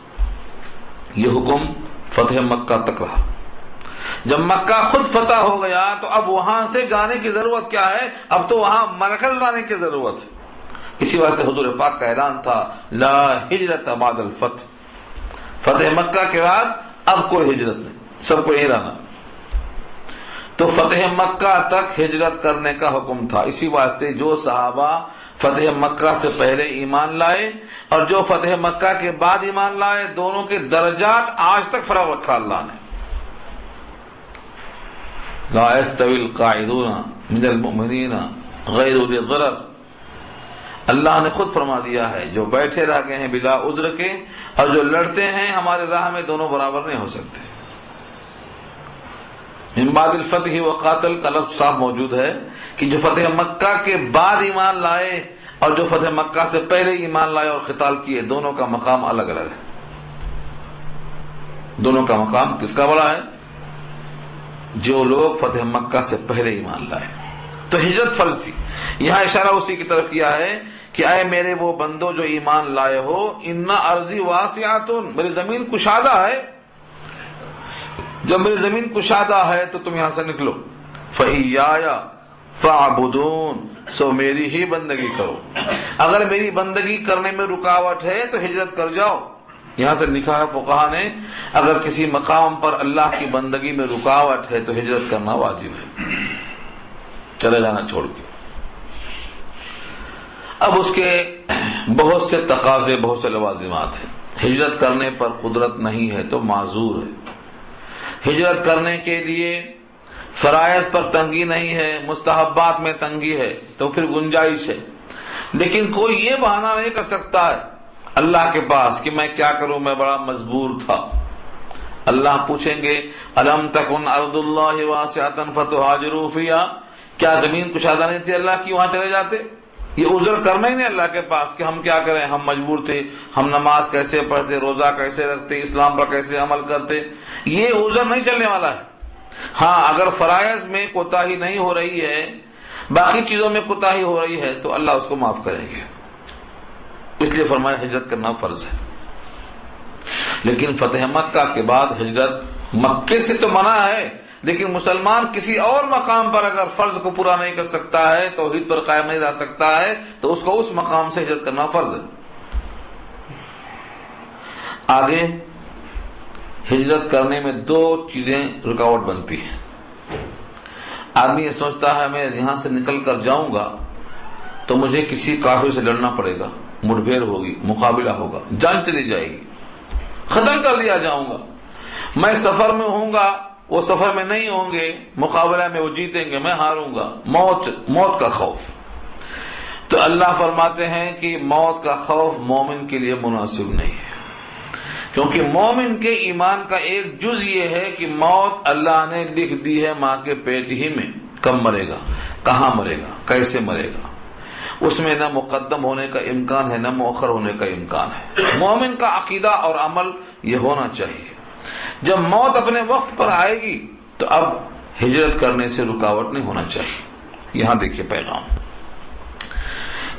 یہ حکم فتح مکہ تک رہا۔ جب مکہ خود فتح ہو گیا تو اب وہاں سے جانے کی ضرورت کیا ہے؟ اب تو وہاں مرکز لانے کی ضرورت ہے۔ اسی واسطے حضور پاک کا اعلان تھا لا ہجرت بعد الفتح، فتح مکہ کے بعد اب کوئی ہجرت نہیں، سب کو یہیں رہنا۔ تو فتح مکہ تک ہجرت کرنے کا حکم تھا۔ اسی واسطے جو صحابہ فتح مکہ سے پہلے ایمان لائے اور جو فتح مکہ کے بعد ایمان لائے، دونوں کے درجات آج تک فرق رکھا اللہ نے۔ لا يستوي القاعدون من المؤمنین غیر اولی الضرر، اللہ نے خود فرما دیا ہے جو بیٹھے رہ گئے ہیں بلا عذر کے اور جو لڑتے ہیں ہمارے راہ میں، دونوں برابر نہیں ہو سکتے۔ من بعد الفتح وقاتل کا لفظ صاف موجود ہے کہ جو فتح مکہ کے بعد ایمان لائے اور جو فتح مکہ سے پہلے ایمان لائے اور قتال کیے، دونوں کا مقام الگ الگ ہے۔ دونوں کا مقام کس کا بڑا ہے؟ جو لوگ فتح مکہ سے پہلے ایمان لائے۔ تو ہجرت فرض تھی۔ یہاں اشارہ اسی کی طرف کیا ہے کہ اے میرے وہ بندو جو ایمان لائے ہو، ان ارضی واسعۃ، میری زمین کشادہ ہے، جب میری زمین کشادہ ہے تو تم یہاں سے نکلو، فإیایا فاعبدون، سو میری ہی بندگی کرو۔ اگر میری بندگی کرنے میں رکاوٹ ہے تو ہجرت کر جاؤ۔ یہاں سے لکھا ہے فقہا نے اگر کسی مقام پر اللہ کی بندگی میں رکاوٹ ہے تو ہجرت کرنا واجب ہے، چلے جانا چھوڑ کے۔ اب اس کے بہت سے تقاضے، بہت سے لوازمات ہیں۔ ہجرت کرنے پر قدرت نہیں ہے تو معذور ہے، ہجرت کرنے کے لیے فرائض پر تنگی نہیں ہے، مستحبات میں تنگی ہے تو پھر گنجائش ہے، لیکن کوئی یہ بہانہ نہیں کر سکتا ہے اللہ کے پاس کہ میں کیا کروں، میں بڑا مجبور تھا۔ اللہ پوچھیں گے الم تکن ارض اللہ واسعۃ فتہاجروا فیہا، کیا زمین کشادہ نہیں تھی اللہ کی، وہاں چلے جاتے؟ یہ عذر کرنا ہی نہیں اللہ کے پاس کہ ہم کیا کریں، ہم مجبور تھے، ہم نماز کیسے پڑھتے، روزہ کیسے رکھتے، اسلام پر کیسے عمل کرتے، یہ عذر نہیں چلنے والا ہے۔ ہاں اگر فرائض میں کوتاہی نہیں ہو رہی ہے، باقی چیزوں میں کوتاہی ہو رہی ہے تو اللہ اس کو معاف کریں گے، اس لیے فرمایا ہجرت کرنا فرض ہے۔ لیکن فتح مکہ کے بعد ہجرت مکے سے تو منع ہے، لیکن مسلمان کسی اور مقام پر اگر فرض کو پورا نہیں کر سکتا ہے، توحید پر قائم نہیں رہ سکتا ہے، تو اس کو اس مقام سے ہجرت کرنا فرض ہے۔ آگے ہجرت کرنے میں دو چیزیں رکاوٹ بنتی ہیں۔ آدمی یہ سوچتا ہے میں یہاں سے نکل کر جاؤں گا تو مجھے کسی کافر سے لڑنا پڑے گا، مٹبھیڑ ہوگی، مقابلہ ہوگا، جان چلی جائے گی، ختم کر لیا جاؤں گا۔ میں سفر میں ہوں گا، وہ سفر میں نہیں ہوں گے، مقابلہ میں وہ جیتیں گے، میں ہاروں گا۔ موت کا خوف۔ تو اللہ فرماتے ہیں کہ موت کا خوف مومن کے لیے مناسب نہیں ہے، کیونکہ مومن کے ایمان کا ایک جز یہ ہے کہ موت اللہ نے لکھ دی ہے ماں کے پیٹ ہی میں، کب مرے گا، کہاں مرے گا، کیسے مرے گا، اس میں نہ مقدم ہونے کا امکان ہے نہ مؤخر ہونے کا امکان ہے۔ مومن کا عقیدہ اور عمل یہ ہونا چاہیے، جب موت اپنے وقت پر آئے گی تو اب ہجرت کرنے سے رکاوٹ نہیں ہونا چاہیے۔ یہاں دیکھیے پیغام،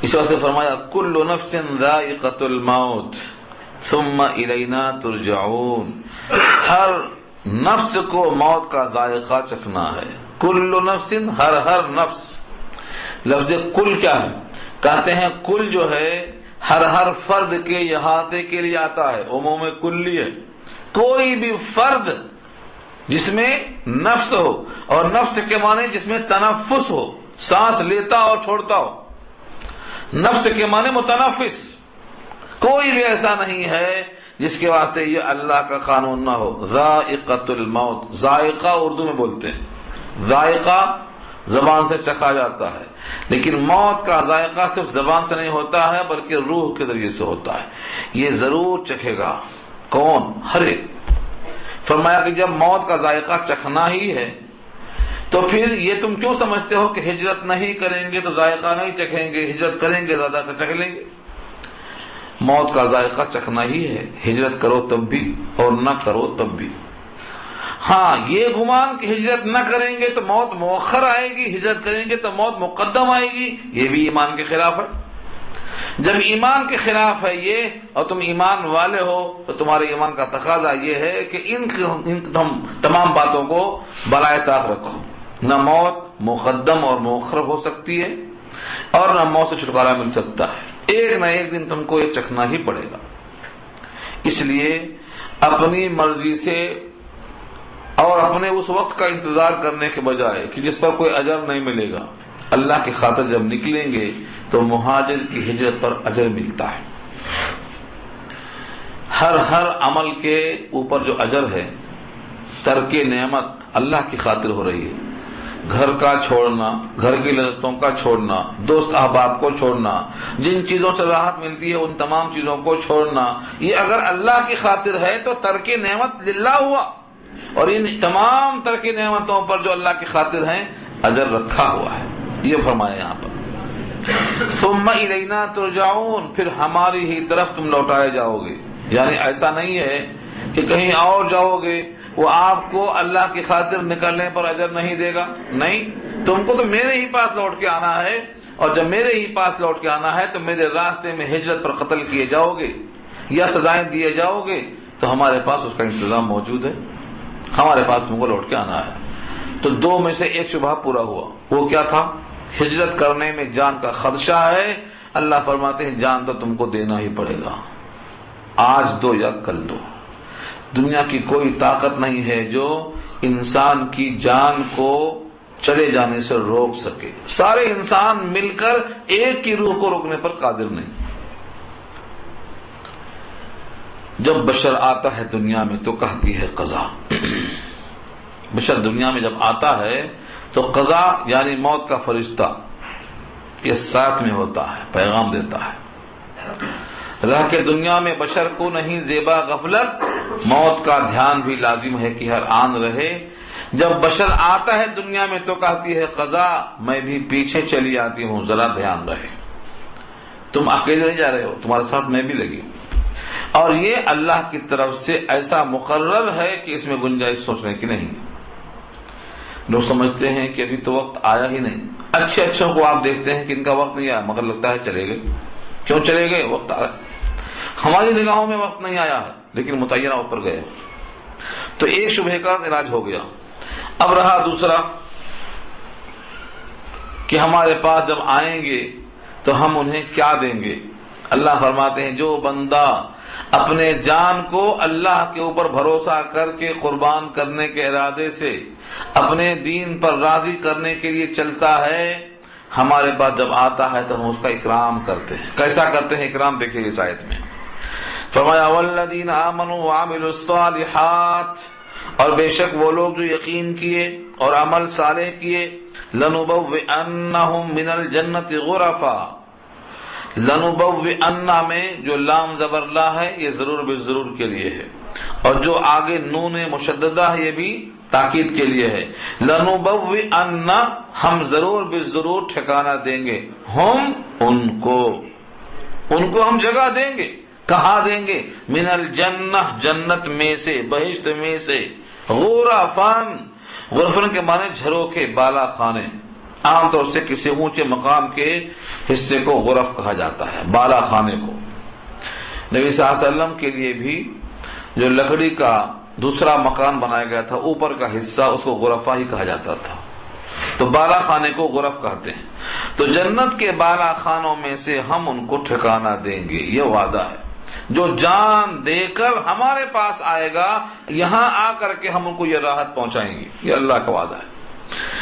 اس وقت فرمایا کل نفس ذائقۃ الموت ثم الینا ترجعون، ہر نفس کو موت کا ذائقہ چکھنا ہے۔ کل نفس، ہر نفس۔ لفظ کل کیا ہے؟ کہتے ہیں کل جو ہے ہر فرد کے احاطے کے لیے آتا ہے، عموم کلی ہے۔ کوئی بھی فرد جس میں نفس ہو، اور نفس کے معنی جس میں تنفس ہو، سانس لیتا اور چھوڑتا ہو، نفس کے معنی متنفس، کوئی بھی ایسا نہیں ہے جس کے واسطے یہ اللہ کا قانون نہ ہو۔ ذائقۃ الموت، ذائقہ اردو میں بولتے ہیں، ذائقہ زبان سے چکھا جاتا ہے، لیکن موت کا ذائقہ صرف زبان سے نہیں ہوتا ہے بلکہ روح کے ذریعے سے ہوتا ہے۔ یہ ضرور چکھے گا، کون؟ ہر ایک۔ فرمایا کہ جب موت کا ذائقہ چکھنا ہی ہے تو پھر یہ تم کیوں سمجھتے ہو کہ ہجرت نہیں کریں گے تو ذائقہ نہیں چکھیں گے، ہجرت کریں گے زیادہ تو چکھ لیں گے؟ موت کا ذائقہ چکھنا ہی ہے، ہجرت کرو تب بھی اور نہ کرو تب بھی۔ ہاں یہ گمان کہ ہجرت نہ کریں گے تو موت مؤخر آئے گی، ہجرت کریں گے تو موت مقدم آئے گی، یہ بھی ایمان کے خلاف ہے۔ جب ایمان کے خلاف ہے یہ اور تم ایمان والے ہو تو تمہارے ایمان کا تقاضا یہ ہے کہ ان تمام باتوں کو بالائے طاق رکھو۔ نہ موت مقدم اور مؤخر ہو سکتی ہے اور نہ موت سے چھٹکارا مل سکتا ہے، ایک نہ ایک دن تم کو یہ چکھنا ہی پڑے گا۔ اس لیے اپنی مرضی سے اور اپنے اس وقت کا انتظار کرنے کے بجائے کہ جس پر کوئی اجر نہیں ملے گا، اللہ کی خاطر جب نکلیں گے تو مہاجر کی ہجرت پر اجر ملتا ہے۔ ہر عمل کے اوپر جو اجر ہے، ترک نعمت اللہ کی خاطر ہو رہی ہے، گھر کا چھوڑنا، گھر کی لذتوں کا چھوڑنا، دوست احباب کو چھوڑنا، جن چیزوں سے راحت ملتی ہے ان تمام چیزوں کو چھوڑنا، یہ اگر اللہ کی خاطر ہے تو ترک نعمت للہ ہوا، اور ان تمام ترک نعمتوں پر جو اللہ کی خاطر ہیں اجر رکھا ہوا ہے۔ یہ فرمایا یہاں پر ثم الینا ترجعون، پھر ہماری ہی طرف تم لوٹائے جاؤ گے۔ یعنی ایسا نہیں ہے کہ کہیں اور جاؤ گے وہ آپ کو اللہ کی خاطر نکلنے پر اجر نہیں دے گا، نہیں، تم کو تو میرے ہی پاس لوٹ کے آنا ہے، اور جب میرے ہی پاس لوٹ کے آنا ہے تو میرے راستے میں ہجرت پر قتل کیے جاؤ گے یا سزائیں دیے جاؤ گے تو ہمارے پاس اس کا انتظام موجود ہے، ہمارے پاس تم کو لوٹ کے آنا ہے۔ تو دو میں سے ایک شبہ پورا ہوا، وہ کیا تھا؟ ہجرت کرنے میں جان کا خدشہ ہے، اللہ فرماتے ہیں جان تو تم کو دینا ہی پڑے گا، آج دو یا کل دو۔ دنیا کی کوئی طاقت نہیں ہے جو انسان کی جان کو چلے جانے سے روک سکے، سارے انسان مل کر ایک کی روح کو روکنے پر قادر نہیں۔ جب بشر آتا ہے دنیا میں تو کہتی ہے قضا، بشر دنیا میں جب آتا ہے تو قضا یعنی موت کا فرشتہ یہ ساتھ میں ہوتا ہے، پیغام دیتا ہے۔ رہ کے دنیا میں بشر کو نہیں زیبا غفلت، موت کا دھیان بھی لازم ہے کہ ہر آن رہے۔ جب بشر آتا ہے دنیا میں تو کہتی ہے قضا، میں بھی پیچھے چلی آتی ہوں، ذرا دھیان رہے، تم اکیلے نہیں جا رہے ہو، تمہارے ساتھ میں بھی لگی۔ اور یہ اللہ کی طرف سے ایسا مقرر ہے کہ اس میں گنجائش سوچنے کی نہیں۔ لوگ سمجھتے ہیں کہ ابھی تو وقت آیا ہی نہیں، اچھوں کو آپ دیکھتے ہیں کہ ان کا وقت نہیں آیا مگر لگتا ہے چلے گئے۔ کیوں چلے گئے؟ وقت آیا۔ ہماری نگاہوں میں وقت نہیں آیا ہے لیکن متعینہ اوپر گئے، تو ایک شبہ کا علاج ہو گیا۔ اب رہا دوسرا کہ ہمارے پاس جب آئیں گے تو ہم انہیں کیا دیں گے؟ اللہ فرماتے ہیں جو بندہ اپنے جان کو اللہ کے اوپر بھروسہ کر کے قربان کرنے کے ارادے سے اپنے دین پر راضی کرنے کے لیے چلتا ہے، ہمارے پاس جب آتا ہے تو ہم اس کا اکرام کرتے ہیں. کیسا کرتے ہیں اکرام؟ دیکھیے اس آیت میں فرمایا والذین آمنوا وعملوا الصالحات، اور بے شک وہ لوگ جو یقین کیے اور عمل صالح کیے، لنبوئنہم من الجنت غرفا. لنبوئن میں جو لام زبر لا ہے یہ ضرور بالضرور کے لیے ہے، اور جو آگے نون مشددہ ہے یہ بھی تاکید کے لیے ہے. لنبوئن ہم ضرور بالضرور ٹھکانہ دیں گے، ہم ان کو ہم جگہ دیں گے. کہاں دیں گے؟ من الجنہ جنت میں سے، بہشت میں سے. غرفان، غرفن کے معنی جھروکے، بالا خانے. عام طور سے کسی اونچے مقام کے حصے کو غرف کہا جاتا ہے، بالا خانے کو. نبی صلی اللہ علیہ وسلم کے لیے بھی جو لکڑی کا دوسرا مکان بنایا گیا تھا، اوپر کا حصہ اس کو غرفہ ہی کہا جاتا تھا، تو بالا خانے کو غرف کہتے ہیں. تو جنت کے بالا خانوں میں سے ہم ان کو ٹھکانہ دیں گے. یہ وعدہ ہے جو جان دے کر ہمارے پاس آئے گا، یہاں آ کر کے ہم ان کو یہ راحت پہنچائیں گے. یہ اللہ کا وعدہ ہے.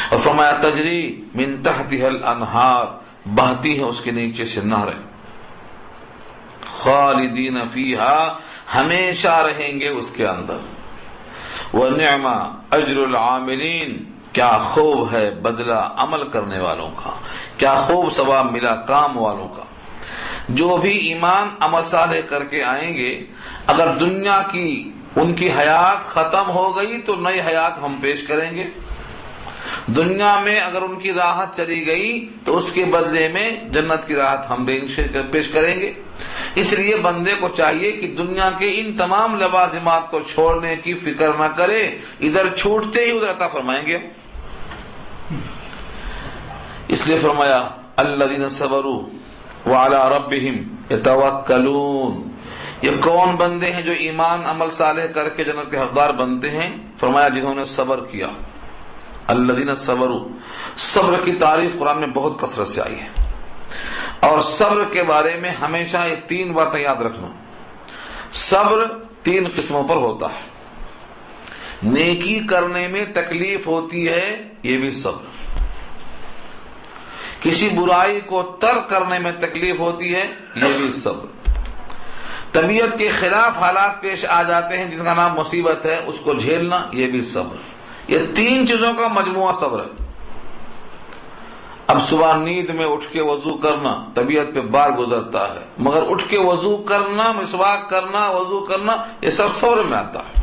اور فرمایا تجری من تحتها الانہار، بہتی ہے اس کے نیچے سے نہریں. خالدین فیہا، ہمیشہ رہیں گے اس کے اندر. وَنِعْمَ اجر العاملین، کیا خوب ہے بدلہ عمل کرنے والوں کا، کیا خوب ثواب ملا کام والوں کا. جو بھی ایمان عمل صالح کر کے آئیں گے، اگر دنیا کی ان کی حیات ختم ہو گئی تو نئی حیات ہم پیش کریں گے. دنیا میں اگر ان کی راحت چلی گئی تو اس کے بدلے میں جنت کی راحت ہم پیش کریں گے. اس لیے بندے کو چاہیے کہ دنیا کے ان تمام لوازمات کو چھوڑنے کی فکر نہ کرے، ادھر چھوٹتے ہی ادھر عطا فرمائیں گے. اس لیے فرمایا الذین صبروا وعلی ربہم یتوکلون. یہ کون بندے ہیں جو ایمان عمل صالح کر کے جنت کے حقدار بنتے ہیں؟ فرمایا جنہوں نے صبر کیا. الذین صبروا، صبر کی تعریف قرآن میں بہت کثرت سے آئی ہے، اور صبر کے بارے میں ہمیشہ یہ 3 باتیں یاد رکھنا. صبر 3 قسموں پر ہوتا ہے. نیکی کرنے میں تکلیف ہوتی ہے، یہ بھی صبر. کسی برائی کو ترک کرنے میں تکلیف ہوتی ہے، یہ بھی صبر. طبیعت کے خلاف حالات پیش آ جاتے ہیں جن کا نام مصیبت ہے، اس کو جھیلنا، یہ بھی صبر. یہ 3 چیزوں کا مجموعہ صبر ہے. اب صبح نیند میں اٹھ کے وضو کرنا طبیعت پہ بار گزرتا ہے، مگر اٹھ کے وضو کرنا، مسواک کرنا، وضو کرنا، یہ سب صبر میں آتا ہے.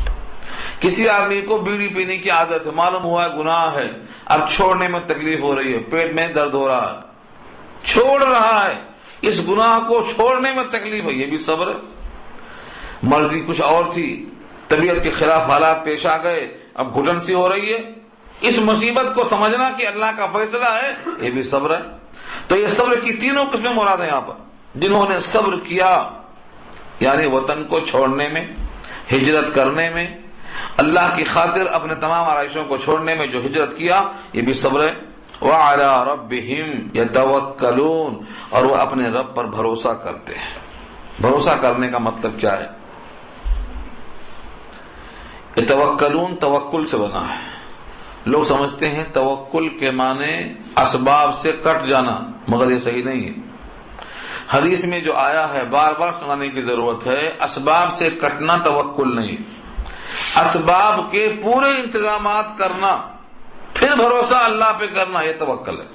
کسی آدمی کو بیڑی پینے کی عادت ہے، معلوم ہوا ہے گناہ ہے، اب چھوڑنے میں تکلیف ہو رہی ہے، پیٹ میں درد ہو رہا ہے، چھوڑ رہا ہے، اس گناہ کو چھوڑنے میں تکلیف ہے، یہ بھی صبر ہے. مرضی کچھ اور تھی، طبیعت کے خلاف حالات پیش آ گئے، اب گھٹن سی ہو رہی ہے، اس مصیبت کو سمجھنا کہ اللہ کا فیصلہ ہے، یہ بھی صبر ہے. تو یہ صبر کی 3 قسمیں مراد ہیں یہاں پر. جنہوں نے صبر کیا یعنی وطن کو چھوڑنے میں، ہجرت کرنے میں، اللہ کی خاطر اپنے تمام آرائشوں کو چھوڑنے میں جو ہجرت کیا، یہ بھی صبر ہے. وَعَلَىٰ رَبِّهِمْ يَتَوَكَّلُونَ، اور وہ اپنے رب پر بھروسہ کرتے ہیں. بھروسہ کرنے کا مطلب کیا ہے؟ یتوکلون توکل سے بنا ہے. لوگ سمجھتے ہیں توکل کے معنی اسباب سے کٹ جانا، مگر یہ صحیح نہیں ہے. حدیث میں جو آیا ہے بار بار سنانے کی ضرورت ہے، اسباب سے کٹنا توکل نہیں، اسباب کے پورے انتظامات کرنا، پھر بھروسہ اللہ پہ کرنا، یہ توکل ہے.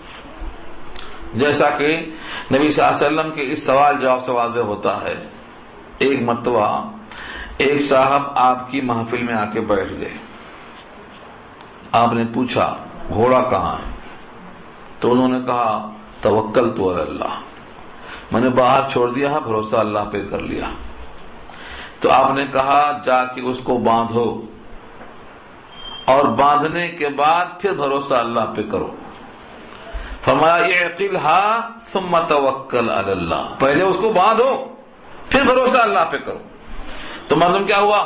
جیسا کہ نبی صلی اللہ علیہ وسلم کے اس سوال جواب سے واضح ہوتا ہے. ایک مرتبہ ایک صاحب آپ کی محفل میں آ کے بیٹھ گئے. آپ نے پوچھا گھوڑا کہاں ہے؟ تو انہوں نے کہا توکلت علی اللہ، میں نے باہر چھوڑ دیا ہے، بھروسہ اللہ پہ کر لیا. تو آپ نے کہا جا کے اس کو باندھو، اور باندھنے کے بعد پھر بھروسہ اللہ پہ کرو. فرمایا اعقلھا ثم توکل علی اللہ، پہلے اس کو باندھو پھر بھروسہ اللہ پہ کرو. تو معلوم کیا ہوا؟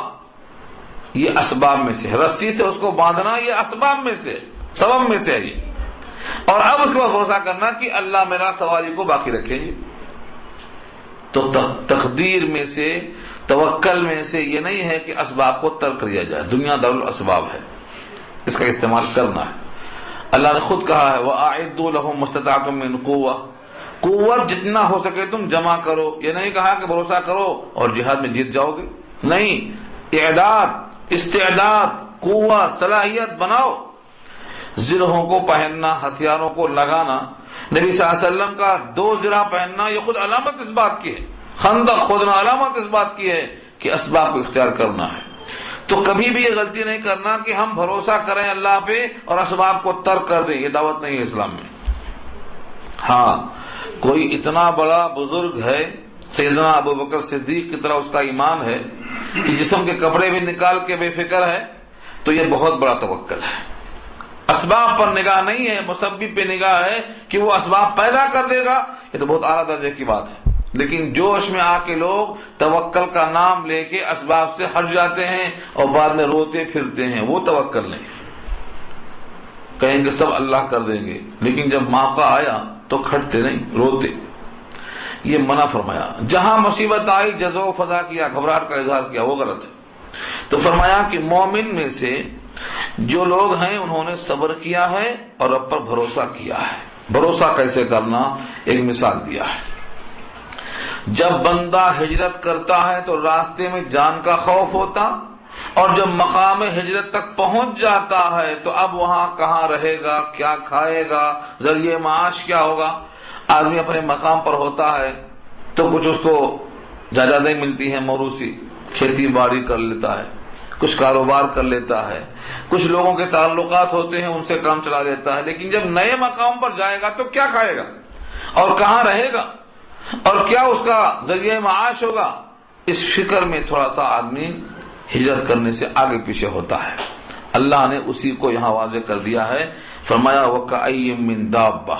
یہ اسباب میں سے، رسی سے اس کو باندھنا یہ اسباب میں سے، سبب میں سے ہے یہ. اور اب اس کو بھروسہ کرنا کہ اللہ میرا سواری کو باقی رکھے گی. تو تقدیر میں سے، توکل میں سے یہ نہیں ہے کہ اسباب کو ترک کیا جائے. دنیا دار الاسباب ہے، اس کا استعمال کرنا ہے. اللہ نے خود کہا ہے وَأَعِدُّوا لَهُم مَّا اسْتَطَعْتُم مِّن قُوَّةٍ، قوت جتنا ہو سکے تم جمع کرو. یہ نہیں کہا کہ بھروسہ کرو اور جہاد میں جیت جاؤ گے، نہیں، اعداد، استعداد، قوت، صلاحیت بناؤ. زرہوں کو پہننا، ہتھیاروں کو لگانا، نبی صلی اللہ علیہ وسلم کا 2 زرہ پہننا یہ خود علامت اس بات کی ہے. خندق کھودنا علامت اس بات کی ہے کہ اسباب کو اختیار کرنا ہے. تو کبھی بھی یہ غلطی نہیں کرنا کہ ہم بھروسہ کریں اللہ پہ اور اسباب کو ترک کر دیں، یہ دعوت نہیں ہے اسلام میں. ہاں، کوئی اتنا بڑا بزرگ ہے سیدنا ابو بکر صدیق کی طرح اس کا ایمان ہے کہ جسم کے کپڑے بھی نکال کے بے فکر ہے، تو یہ بہت بڑا توکل ہے. اسباب پر نگاہ نہیں ہے، مسبب پہ نگاہ ہے کہ وہ اسباب پیدا کر دے گا، یہ تو بہت اعلیٰ درجے کی بات ہے. لیکن جوش میں آ کے لوگ توکل کا نام لے کے اسباب سے ہٹ جاتے ہیں اور بعد میں روتے پھرتے ہیں، وہ توکل نہیں. کہیں گے سب اللہ کر دیں گے، لیکن جب موقع آیا تو کھٹتے نہیں، روتے. یہ منع فرمایا. جہاں مصیبت آئی جزع و فضا کیا، گھبراہٹ کا اظہار کیا، وہ غلط ہے. تو فرمایا کہ مومن میں سے جو لوگ ہیں انہوں نے صبر کیا ہے اور رب پر بھروسہ کیا ہے. بھروسہ کیسے کرنا، ایک مثال دیا ہے. جب بندہ ہجرت کرتا ہے تو راستے میں جان کا خوف ہوتا، اور جب مقام ہجرت تک پہنچ جاتا ہے تو اب وہاں کہاں رہے گا، کیا کھائے گا، ذریعہ معاش کیا ہوگا. آدمی اپنے مقام پر ہوتا ہے تو کچھ اس کو جائیدادیں ملتی ہیں، موروثی کھیتی باڑی کر لیتا ہے، کچھ کاروبار کر لیتا ہے، کچھ لوگوں کے تعلقات ہوتے ہیں ان سے کام چلا لیتا ہے. لیکن جب نئے مقام پر جائے گا تو کیا کھائے گا اور کہاں رہے گا اور کیا اس کا ذریعہ معاش ہوگا، اس فکر میں تھوڑا سا آدمی ہجرت کرنے سے آگے پیچھے ہوتا ہے. اللہ نے اسی کو یہاں واضح کر دیا ہے. فرمایا وَكَأَيٍّ مِّن دَابَّةٍ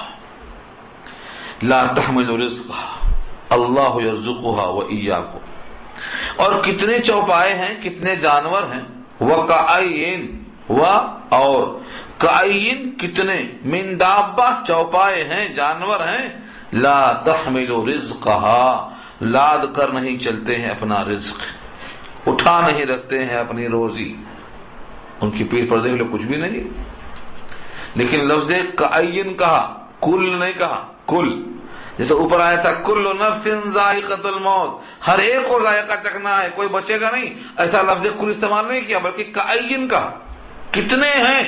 لَا تَحْمِلُ رِزْقَهَا اللَّهُ يَرْزُقُهَا وَإِيَّاكُمْ. اور کتنے چوپائے ہیں، کتنے جانور ہیں. وَكَأَيٍّ اور کَأَيٍّ کتنے، مِن دَابَّةٍ چوپائے ہیں، جانور ہیں، لا تحمل رزقها لاد کر نہیں چلتے ہیں اپنا رزق، اٹھا نہیں رکھتے ہیں اپنی روزی. ان کی پیٹھ پر دیکھ لو کچھ بھی نہیں. لیکن لفظ کعین کہا، کل نہیں کہا. کل جیسے اوپر آیا تھا کل نفس ذائقۃ الموت، ہر ایک کو ذائقہ چکھنا ہے، کوئی بچے گا نہیں، ایسا لفظ کل استعمال نہیں کیا بلکہ کعین کہا. کتنے ہیں،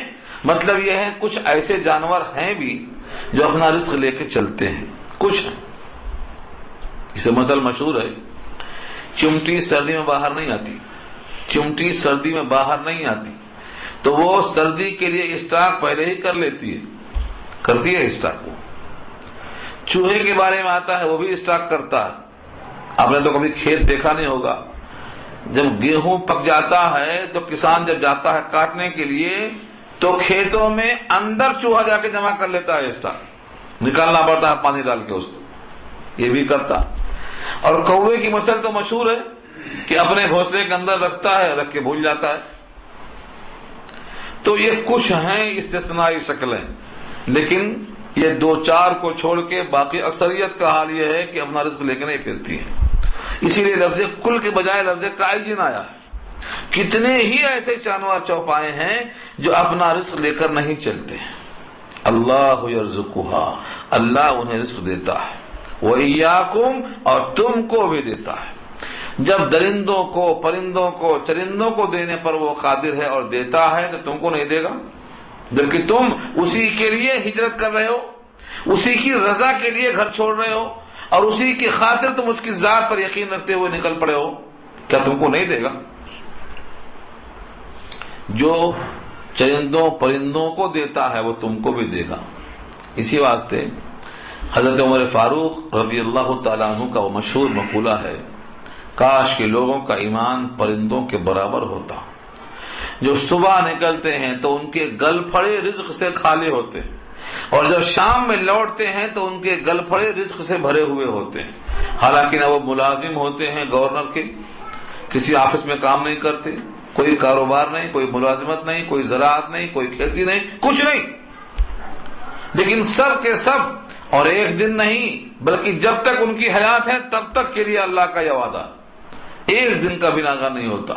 مطلب یہ ہے کچھ ایسے جانور ہیں بھی جو اپنا رزق لے کے چلتے ہیں. کچھ اسے مثل مشہور ہے، چمٹی سردی میں باہر نہیں آتی. چمٹی سردی میں باہر نہیں آتی تو وہ سردی کے لیے اسٹاک پہلے ہی کر لیتی ہے، کرتی ہے اسٹاک. وہ چوہے کے بارے میں آتا ہے، وہ بھی اسٹاک کرتا ہے. آپ نے تو کبھی کھیت دیکھا نہیں ہوگا، جب گیہوں پک جاتا ہے تو کسان جب جاتا ہے کاٹنے کے لیے تو کھیتوں میں اندر چوہا جا کے جمع کر لیتا ہے اسٹاک، نکالنا پڑتا ہے پانی ڈال کے اس کو. یہ بھی کرتا. اور کوے کی مثل تو مشہور ہے کہ اپنے گھونسلے کے اندر رکھتا ہے، رکھ کے بھول جاتا ہے. تو یہ کچھ ہیں استثنائی شکلیں، لیکن یہ 2-4 کو چھوڑ کے باقی اکثریت کا حال یہ ہے کہ اپنا رزق لے کے نہیں پھرتی ہے. اسی لیے لفظ کل کے بجائے لفظ کائجن آیا ہے. کتنے ہی ایسے جانور چوپائے ہیں جو اپنا رزق لے کر نہیں چلتے ہیں. اللہ یرزقها، اللہ انہیں رزق دیتا ہے. وَإِيَّاكُمْ اور تم کو بھی دیتا ہے. جب درندوں کو، پرندوں کو، چرندوں کو دینے پر وہ قادر ہے اور دیتا ہے تو تم کو نہیں دے گا؟ جبکہ تم اسی کے لیے ہجرت کر رہے ہو، اسی کی رضا کے لیے گھر چھوڑ رہے ہو اور اسی کی خاطر تم اس کی ذات پر یقین رکھتے ہوئے نکل پڑے ہو. کیا تم کو نہیں دے گا؟ جو چرندوں پرندوں کو دیتا ہے وہ تم کو بھی دے گا. اسی واسطے حضرت عمر فاروق رضی اللہ تعالیٰ عنہ کا وہ مشہور مقولہ ہے، کاش کہ لوگوں کا ایمان پرندوں کے برابر ہوتا. جو صبح نکلتے ہیں تو ان کے گل پھڑے رزق سے خالی ہوتے ہیں، اور جب شام میں لوٹتے ہیں تو ان کے گل پھڑے رزق سے بھرے ہوئے ہوتے ہیں. حالانکہ نہ وہ ملازم ہوتے ہیں گورنر کے، کسی آفس میں کام نہیں کرتے، کوئی کاروبار نہیں، کوئی ملازمت نہیں، کوئی زراعت نہیں، کوئی کھیتی نہیں، کچھ نہیں. لیکن سب کے سب، اور ایک دن نہیں بلکہ جب تک ان کی حیات ہے تب تک کے لیے اللہ کا یہ وعدہ، ایک دن کا بھی ناغہ نہیں ہوتا.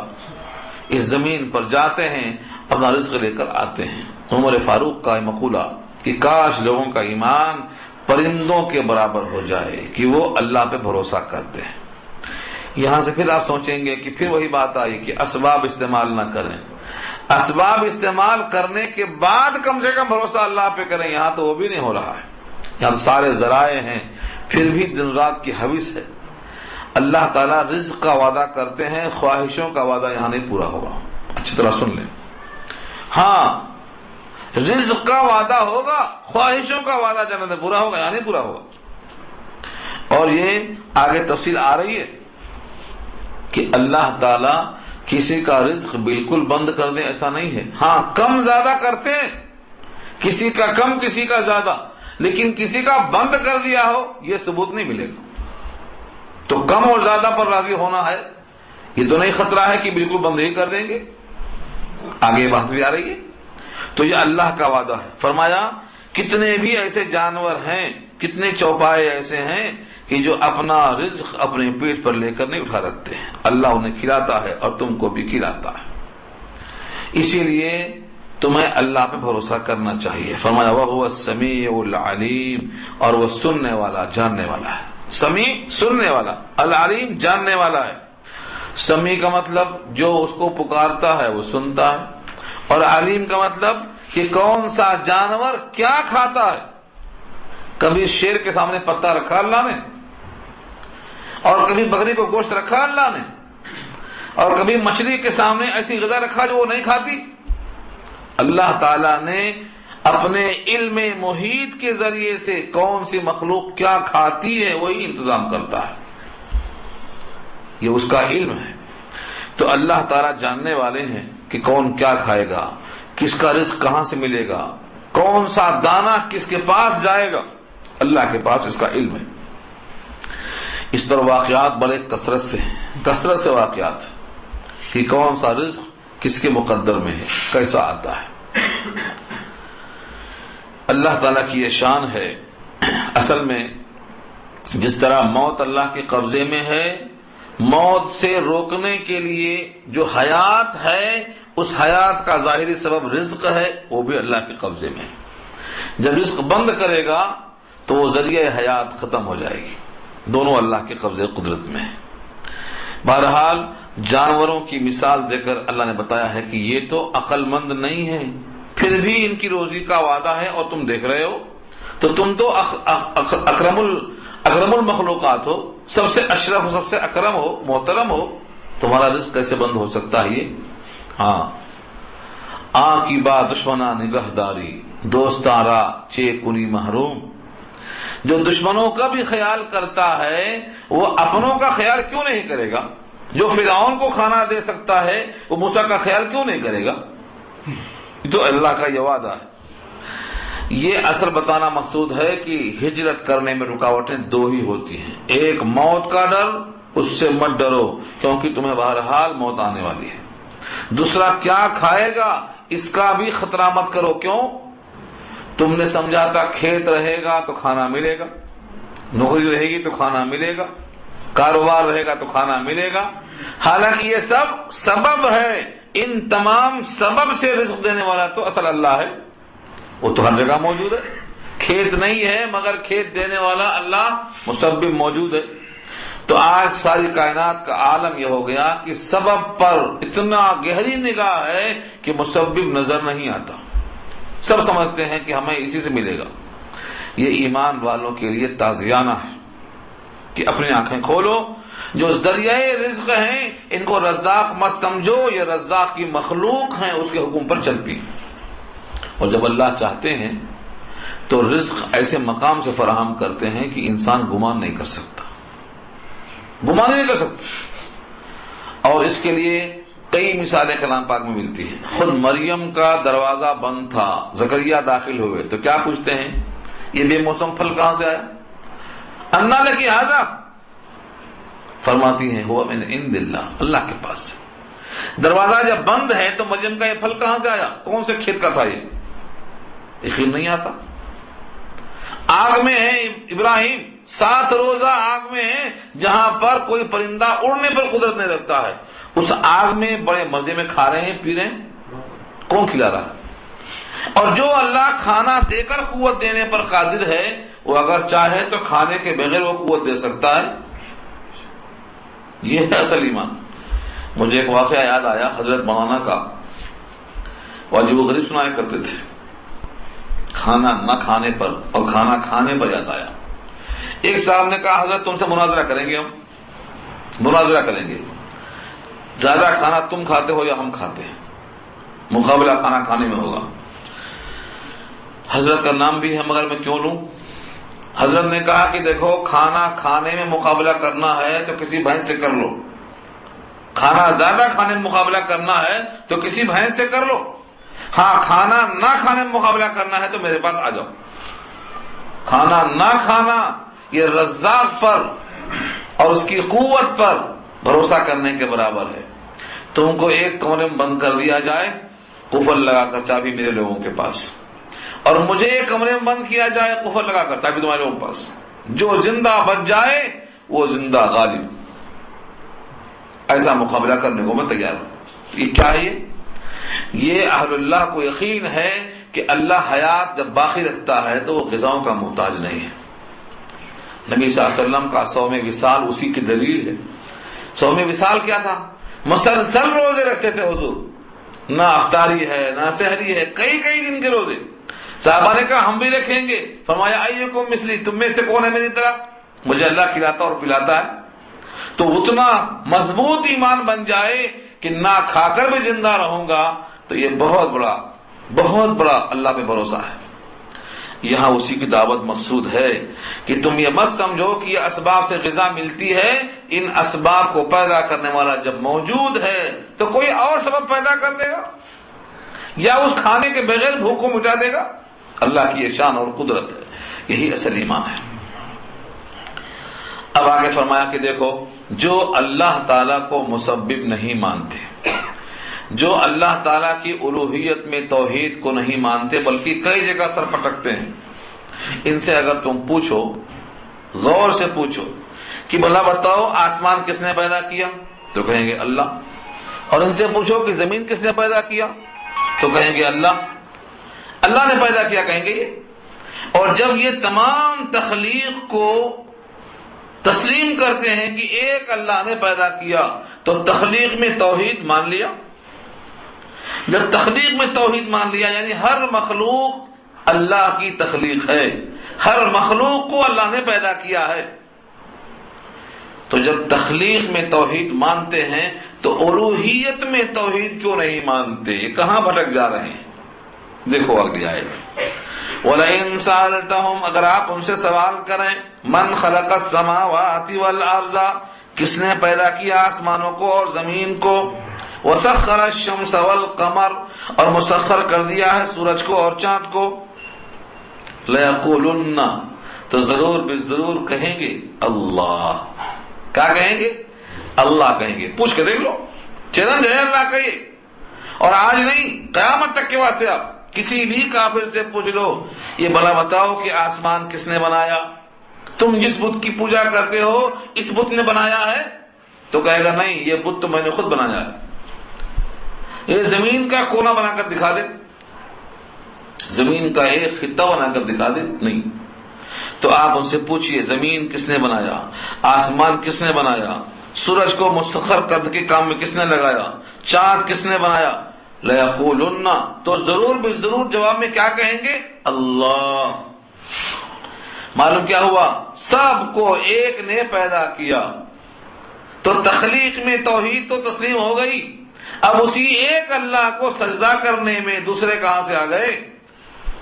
اس زمین پر جاتے ہیں اپنا رزق لے کر آتے ہیں۔ عمر فاروق کا مقولہ کہ کاش لوگوں کا ایمان پرندوں کے برابر ہو جائے کہ وہ اللہ پہ بھروسہ کرتے ہیں۔ یہاں سے پھر آپ سوچیں گے کہ پھر وہی بات آئی کہ اسباب استعمال نہ کریں، اسباب استعمال کرنے کے بعد کم سے کم بھروسہ اللہ پہ کریں، یہاں تو وہ بھی نہیں ہو رہا ہے۔ یہاں سارے ذرائع ہیں، پھر بھی دن رات کی حوث ہے۔ اللہ تعالیٰ رزق کا وعدہ کرتے ہیں، خواہشوں کا وعدہ یہاں نہیں پورا ہوگا۔ اچھی طرح سن لیں، ہاں رزق کا وعدہ ہوگا، خواہشوں کا وعدہ جنت میں پورا ہوگا، یہاں نہیں پورا ہوگا۔ اور یہ آگے تفصیل آ رہی ہے کہ اللہ تعالیٰ کسی کا رزق بالکل بند کر دے ایسا نہیں ہے، ہاں کم زیادہ کرتے ہیں، کسی کا کم کسی کا زیادہ، لیکن کسی کا بند کر دیا ہو یہ ثبوت نہیں ملے گا۔ تو کم اور زیادہ پر راضی ہونا ہے، یہ تو نہیں خطرہ ہے کہ بالکل بند ہی کر دیں گے، آگے بات بھی آ رہی ہے۔ تو یہ اللہ کا وعدہ ہے۔ فرمایا کتنے بھی ایسے جانور ہیں، کتنے چوپائے ایسے ہیں کہ جو اپنا رزق اپنے پیٹ پر لے کر نہیں اٹھا رکھتے ہیں، اللہ انہیں کھلاتا ہے اور تم کو بھی کھلاتا ہے۔ اسی لیے تمہیں اللہ پہ بھروسہ کرنا چاہیے۔ فرمایا وَهُوَ السَّمِيعُ الْعَلِيمُ، اور وہ سننے والا جاننے والا ہے۔ سمیع سننے والا، العلیم جاننے والا ہے۔ سمیع کا مطلب جو اس کو پکارتا ہے وہ سنتا ہے، اور علیم کا مطلب کہ کون سا جانور کیا کھاتا ہے۔ کبھی شیر کے سامنے پتا رکھا اللہ نے، اور کبھی بکری کو گوشت رکھا اللہ نے، اور کبھی مچھلی کے سامنے ایسی غذا رکھا جو وہ نہیں کھاتی۔ اللہ تعالیٰ نے اپنے علم محیط کے ذریعے سے کون سی مخلوق کیا کھاتی ہے وہی انتظام کرتا ہے، یہ اس کا علم ہے۔ تو اللہ تعالیٰ جاننے والے ہیں کہ کون کیا کھائے گا، کس کا رزق کہاں سے ملے گا، کون سا دانہ کس کے پاس جائے گا، اللہ کے پاس اس کا علم ہے۔ اس پر واقعات بڑے کثرت سے واقعات کہ کون سا رزق کس کے مقدر میں ہے، کیسا آتا ہے۔ اللہ تعالیٰ کی یہ شان ہے۔ اصل میں جس طرح موت اللہ کے قبضے میں ہے، موت سے روکنے کے لیے جو حیات ہے اس حیات کا ظاہری سبب رزق ہے، وہ بھی اللہ کے قبضے میں ہے۔ جب رزق بند کرے گا تو وہ ذریعہ حیات ختم ہو جائے گی، دونوں اللہ کے قبضے قدرت میں ہے۔ بہرحال جانوروں کی مثال دے کر اللہ نے بتایا ہے کہ یہ تو عقل مند نہیں ہے، پھر بھی ان کی روزی کا وعدہ ہے اور تم دیکھ رہے ہو، تو تم تو اکرم المخلوقات ہو، سب سے اشرف، سب سے اکرم ہو، محترم ہو، تمہارا رزق کیسے بند ہو سکتا ہے؟ یہ ہاں کی بات دشمنا نگہداری، دوستارا چے کنی محروم۔ جو دشمنوں کا بھی خیال کرتا ہے وہ اپنوں کا خیال کیوں نہیں کرے گا؟ جو فرعون کو کھانا دے سکتا ہے وہ موسیٰ کا خیال کیوں نہیں کرے گا؟ تو اللہ کا یہ وعدہ ہے۔ یہ اثر بتانا مقصود ہے کہ ہجرت کرنے میں رکاوٹیں دو ہی ہوتی ہیں، ایک موت کا ڈر، اس سے مت ڈرو کیونکہ تمہیں بہرحال موت آنے والی ہے۔ دوسرا کیا کھائے گا اس کا بھی خطرہ مت کرو، کیوں؟ تم نے سمجھا تھا کھیت رہے گا تو کھانا ملے گا، نوکری رہے گی تو کھانا ملے گا، کاروبار رہے گا تو کھانا ملے گا، حالانکہ یہ سب سبب ہے۔ ان تمام سبب سے رزق دینے والا تو اصل اللہ ہے، وہ تو ہر جگہ موجود ہے۔ کھیت نہیں ہے مگر کھیت دینے والا اللہ مسبب موجود ہے۔ تو آج ساری کائنات کا عالم یہ ہو گیا کہ سبب پر اتنا گہری نگاہ ہے کہ مسبب نظر نہیں آتا، سب سمجھتے ہیں کہ ہمیں اسی سے ملے گا۔ یہ ایمان والوں کے لیے تعزیانہ ہے کہ اپنی آنکھیں کھولو، جو ذریعہ رزق ہیں ان کو رزاق مت سمجھو، یہ رزاق کی مخلوق ہیں، اس کے حکم پر چلتی ہیں۔ اور جب اللہ چاہتے ہیں تو رزق ایسے مقام سے فراہم کرتے ہیں کہ انسان گمان نہیں کر سکتا، گمان نہیں کر سکتا۔ اور اس کے لیے کئی مثالیں کلام پاک میں ملتی ہیں۔ خود مریم کا دروازہ بند تھا، زکریا داخل ہوئے تو کیا پوچھتے ہیں؟ یہ بے موسم پھل کہاں سے آیا؟ انا لکی ھذا، فرماتی ہیں ہوا من عند اللہ، اللہ کے پاس سے۔ دروازہ جب بند ہے تو مریم کا یہ پھل کہاں سے آیا؟ کون سے کھیت کا تھا؟ یہ یقین نہیں آتا۔ آگ میں ہے ابراہیم، 7 روزہ آگ میں ہے جہاں پر کوئی پرندہ اڑنے پر قدرت نہیں رکھتا ہے، اس آگ میں بڑے مزے میں کھا رہے ہیں، پی رہے ہیں، کون کھلا رہا ہے؟ اور جو اللہ کھانا دے کر قوت دینے پر قادر ہے وہ اگر چاہے تو کھانے کے بغیر وہ قوت دے سکتا ہے. یہ ہے اصل ایمان. مجھے ایک واقعہ یاد آیا حضرت مولانا کا، واجب و غریب سنایا کرتے تھے. کھانا نہ کھانے پر اور کھانا کھانے پر یاد آیا. ایک صاحب نے کہا حضرت تم سے مناظرہ کریں گے، ہم مناظرہ کریں گے، زیادہ کھانا تم کھاتے ہو یا ہم کھاتے ہیں، مقابلہ کھانا کھانے میں ہوگا. حضرت کا نام بھی ہے مگر میں کیوں لوں. حضرت نے کہا کہ دیکھو کھانا کھانے میں مقابلہ کرنا ہے تو کسی بھینس سے کر لو، کھانا زیادہ کھانے میں مقابلہ کرنا ہے تو کسی بھینس سے کر لو. ہاں کھانا نہ کھانے میں مقابلہ کرنا ہے تو میرے پاس آ جاؤ. کھانا نہ کھانا یہ رزاق پر اور اس کی قوت پر بھروسہ کرنے کے برابر ہے. تم کو ایک کمرے میں بند کر دیا جائے، قفل لگا کر چابی میرے لوگوں کے پاس، اور مجھے ایک کمرے میں بند کیا جائے قفل لگا کر چابی تمہارے لوگوں کے پاس. جو زندہ بچ جائے وہ زندہ غالب. ایسا مقابلہ کرنے کو میں تیار ہوں. یہ کیا ہے؟ یہ اہل اللہ کو یقین ہے کہ اللہ حیات جب باقی رکھتا ہے تو وہ غذاؤں کا محتاج نہیں ہے. نبی صلی اللہ علیہ وسلم کا صوم وصال اسی کی دلیل ہے. صوم وصال کیا تھا؟ مسلسل روزے رکھتے تھے حضور، نہ افطاری ہے نہ سحری ہے، کئی کئی دن کے روزے. صحابہ نے کہا ہم بھی رکھیں گے. فرمایا ایکم مثلی، تم میں سے کون ہے میری طرح؟ مجھے اللہ کھلاتا اور پلاتا ہے. تو اتنا مضبوط ایمان بن جائے کہ نہ کھا کر بھی زندہ رہوں گا، تو یہ بہت بڑا اللہ پہ بھروسہ ہے. یہاں اسی کی دعوت مقصود ہے کہ تم یہ مت سمجھو کہ یہ اسباب سے غذا ملتی ہے. ان اسباب کو پیدا کرنے والا جب موجود ہے تو کوئی اور سبب پیدا کر دے گا یا اس کھانے کے بغیر بھوک کو مٹا دے گا. اللہ کی یہ شان اور قدرت ہے. یہی اصل ایمان ہے. اب آگے فرمایا کہ دیکھو جو اللہ تعالیٰ کو مسبب نہیں مانتے، جو اللہ تعالیٰ کی الوہیت میں توحید کو نہیں مانتے بلکہ کئی جگہ سر پٹکتے ہیں، ان سے اگر تم پوچھو، غور سے پوچھو کہ بھلا بتاؤ آسمان کس نے پیدا کیا، تو کہیں گے اللہ. اور ان سے پوچھو کہ زمین کس نے پیدا کیا، تو کہیں گے اللہ نے پیدا کیا کہیں گے یہ. اور جب یہ تمام تخلیق کو تسلیم کرتے ہیں کہ ایک اللہ نے پیدا کیا تو تخلیق میں توحید مان لیا. جب تخلیق میں توحید مان لیا یعنی ہر مخلوق اللہ کی تخلیق ہے، ہر مخلوق کو اللہ نے پیدا کیا ہے. تو جب تخلیق میں توحید مانتے ہیں تو الوہیت میں توحید کیوں نہیں مانتے؟ یہ کہاں بھٹک جا رہے ہیں؟ دیکھو آگے آئے وَلَئِن سَأَلْتَهُمْ، اگر آپ ان سے سوال کریں، من خلق السماوات والارض، کس نے پیدا کیا آسمانوں کو اور زمین کو، وسخر الشمس والقمر، اور مسخر کر دیا ہے سورج کو اور چاند کو، لَيَقُولُنَّ، تو ضرور کہیں گے اللہ. کیا کہیں گے؟ اللہ کہیں گے. پوچھ کے دیکھ لو، چیلنج ہے اللہ کا یہ. اور آج نہیں، قیامت تک کے واسطے آپ کسی بھی کافر سے پوچھ لو یہ بھلا بتاؤ کہ آسمان کس نے بنایا، تم جس بت کی پوجا کرتے ہو اس بت نے بنایا ہے، تو کہے گا نہیں یہ بت تو میں نے خود بنایا ہے. یہ زمین کا کونا بنا کر دکھا دے، زمین کا ایک خطہ بنا کر دکھا دے، نہیں. تو آپ ان سے پوچھئے زمین کس نے بنایا، آسمان کس نے بنایا، سورج کو مسخر کر کے کام میں کس نے لگایا، چاند کس نے بنایا، لَيَقُولُنَّ، تو ضرور جواب میں کیا کہیں گے؟ اللہ. معلوم کیا ہوا؟ سب کو ایک نے پیدا کیا. تو تخلیق میں توحید تو تسلیم ہو گئی، اب اسی ایک اللہ کو سجدہ کرنے میں دوسرے کہاں سے آ گئے؟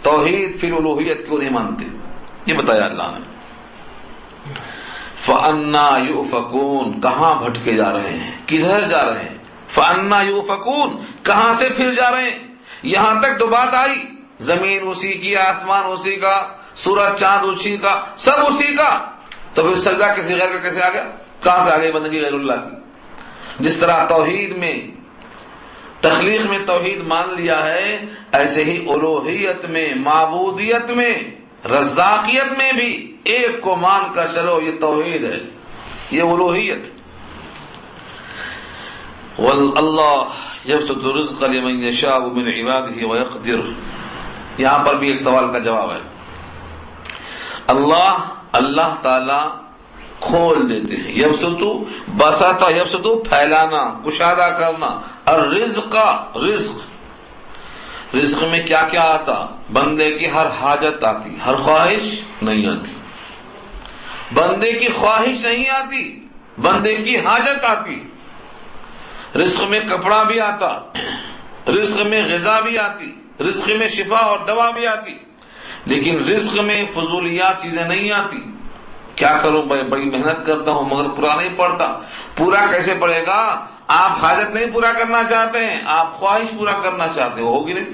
توحید فی الوہیت کیوں نہیں مانتے؟ یہ بتایا اللہ نے. فَأَنَّا يُؤْفَكُونَ، کہاں بھٹکے جا رہے ہیں، کدھر جا رہے ہیں؟ فَأَنَّا يُؤْفَكُونَ، کہاں سے پھر جا رہے ہیں؟ یہاں تک تو بات آئی، زمین اسی کی، آسمان اسی کا، سورج چاند اسی کا، سب اسی کا. تو پھر سجدہ کسی غیر کا کیسے آ گیا؟ کہاں سے آ گئی بندگی غیر اللہ کی؟ جس طرح توحید میں، تخلیق میں توحید مان لیا ہے، ایسے ہی الوہیت میں، معبودیت میں، رزاقیت میں بھی ایک کو مان کر چلو، یہ توحید ہے، یہ الوہیت. واللہ یبسط الرزق لمن یشاء من عباده ویقدر، یہاں پر بھی ایک سوال کا جواب ہے۔ اللہ تعالی کھول دیتے ہیں، یبسط بسط یبسط پھیلانا، کشادہ کرنا، الرزق رزق میں کیا کیا آتا؟ بندے کی ہر حاجت آتی، ہر خواہش نہیں آتی، بندے کی خواہش نہیں آتی، بندے کی حاجت آتی۔ رزق میں کپڑا بھی آتا، رزق میں غذا بھی آتی، رزق میں شفا اور دوا بھی آتی، لیکن رزق میں فضولیات چیزیں نہیں آتی۔ کیا کروں بڑی محنت کرتا ہوں مگر پورا نہیں پڑتا، پورا کیسے پڑے گا؟ آپ حاجت نہیں پورا کرنا چاہتے ہیں، آپ خواہش پورا کرنا چاہتے ہو، ہوگی نہیں؟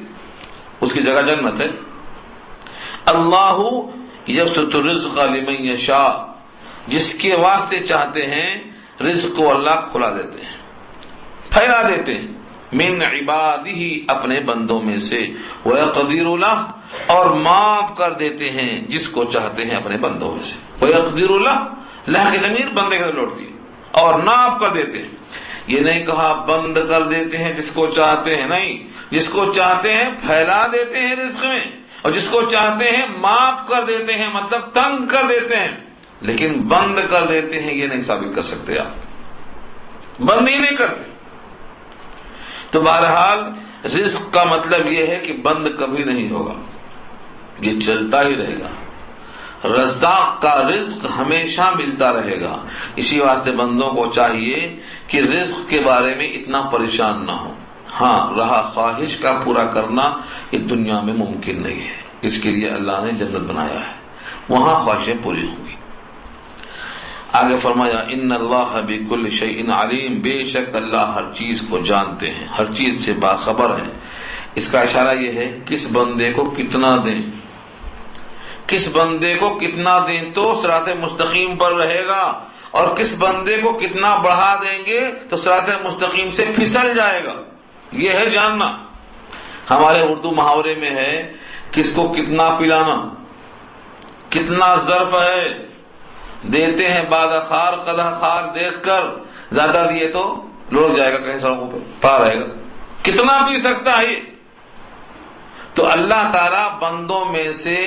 اس کی جگہ جنت ہے۔ اللہ یبسط الرزق لمن یشاء، جس کے واسطے چاہتے ہیں رزق کو اللہ کھلا دیتے ہیں، پھیلا دیتے ہیں، من عبادہ اپنے بندوں میں سے، ویقدر لہ اور معاف کر دیتے ہیں جس کو چاہتے ہیں اپنے بندوں میں سے، ویقدر لہ، لہ کی ضمیر بندے کے لوٹتی ہے، اور معاف کر دیتے ہیں۔ یہ نہیں کہا بند کر دیتے ہیں جس کو چاہتے ہیں، نہیں، جس کو چاہتے ہیں پھیلا دیتے ہیں رزق میں، اور جس کو چاہتے ہیں معاف کر دیتے ہیں، مطلب تنگ کر دیتے ہیں، لیکن بند کر دیتے ہیں یہ نہیں ثابت کر سکتے آپ، بند ہی نہیں کرتے۔ تو بہرحال رزق کا مطلب یہ ہے کہ بند کبھی نہیں ہوگا، یہ چلتا ہی رہے گا، رزاق کا رزق ہمیشہ ملتا رہے گا۔ اسی واسطے بندوں کو چاہیے کہ رزق کے بارے میں اتنا پریشان نہ ہو۔ ہاں، رہا خواہش کا پورا کرنا، یہ دنیا میں ممکن نہیں ہے، اس کے لیے اللہ نے جنت بنایا ہے، وہاں خواہشیں پوری ہوں گی۔ آگے فرمایا ان اللہ بکل شیء علیم، بے شک اللہ ہر چیز کو جانتے ہیں، ہر چیز سے باخبر ہیں۔ اس کا اشارہ یہ ہے کس بندے کو کتنا دیں، کس بندے کو کتنا دیں تو صراط مستقیم پر رہے گا، اور کس بندے کو کتنا بڑھا دیں گے تو صراط مستقیم سے پھسل جائے گا، یہ ہے جاننا۔ ہمارے اردو محاورے میں ہے کس کو کتنا پلانا، کتنا ظرف ہے، دیتے ہیں بعد خار قدح خار دیکھ کر، زیادہ دیے تو لوٹ جائے گا کہیں سڑکوں پہ پا رہے گا، کتنا پی سکتا ہے یہ؟ تو اللہ تعالیٰ بندوں میں سے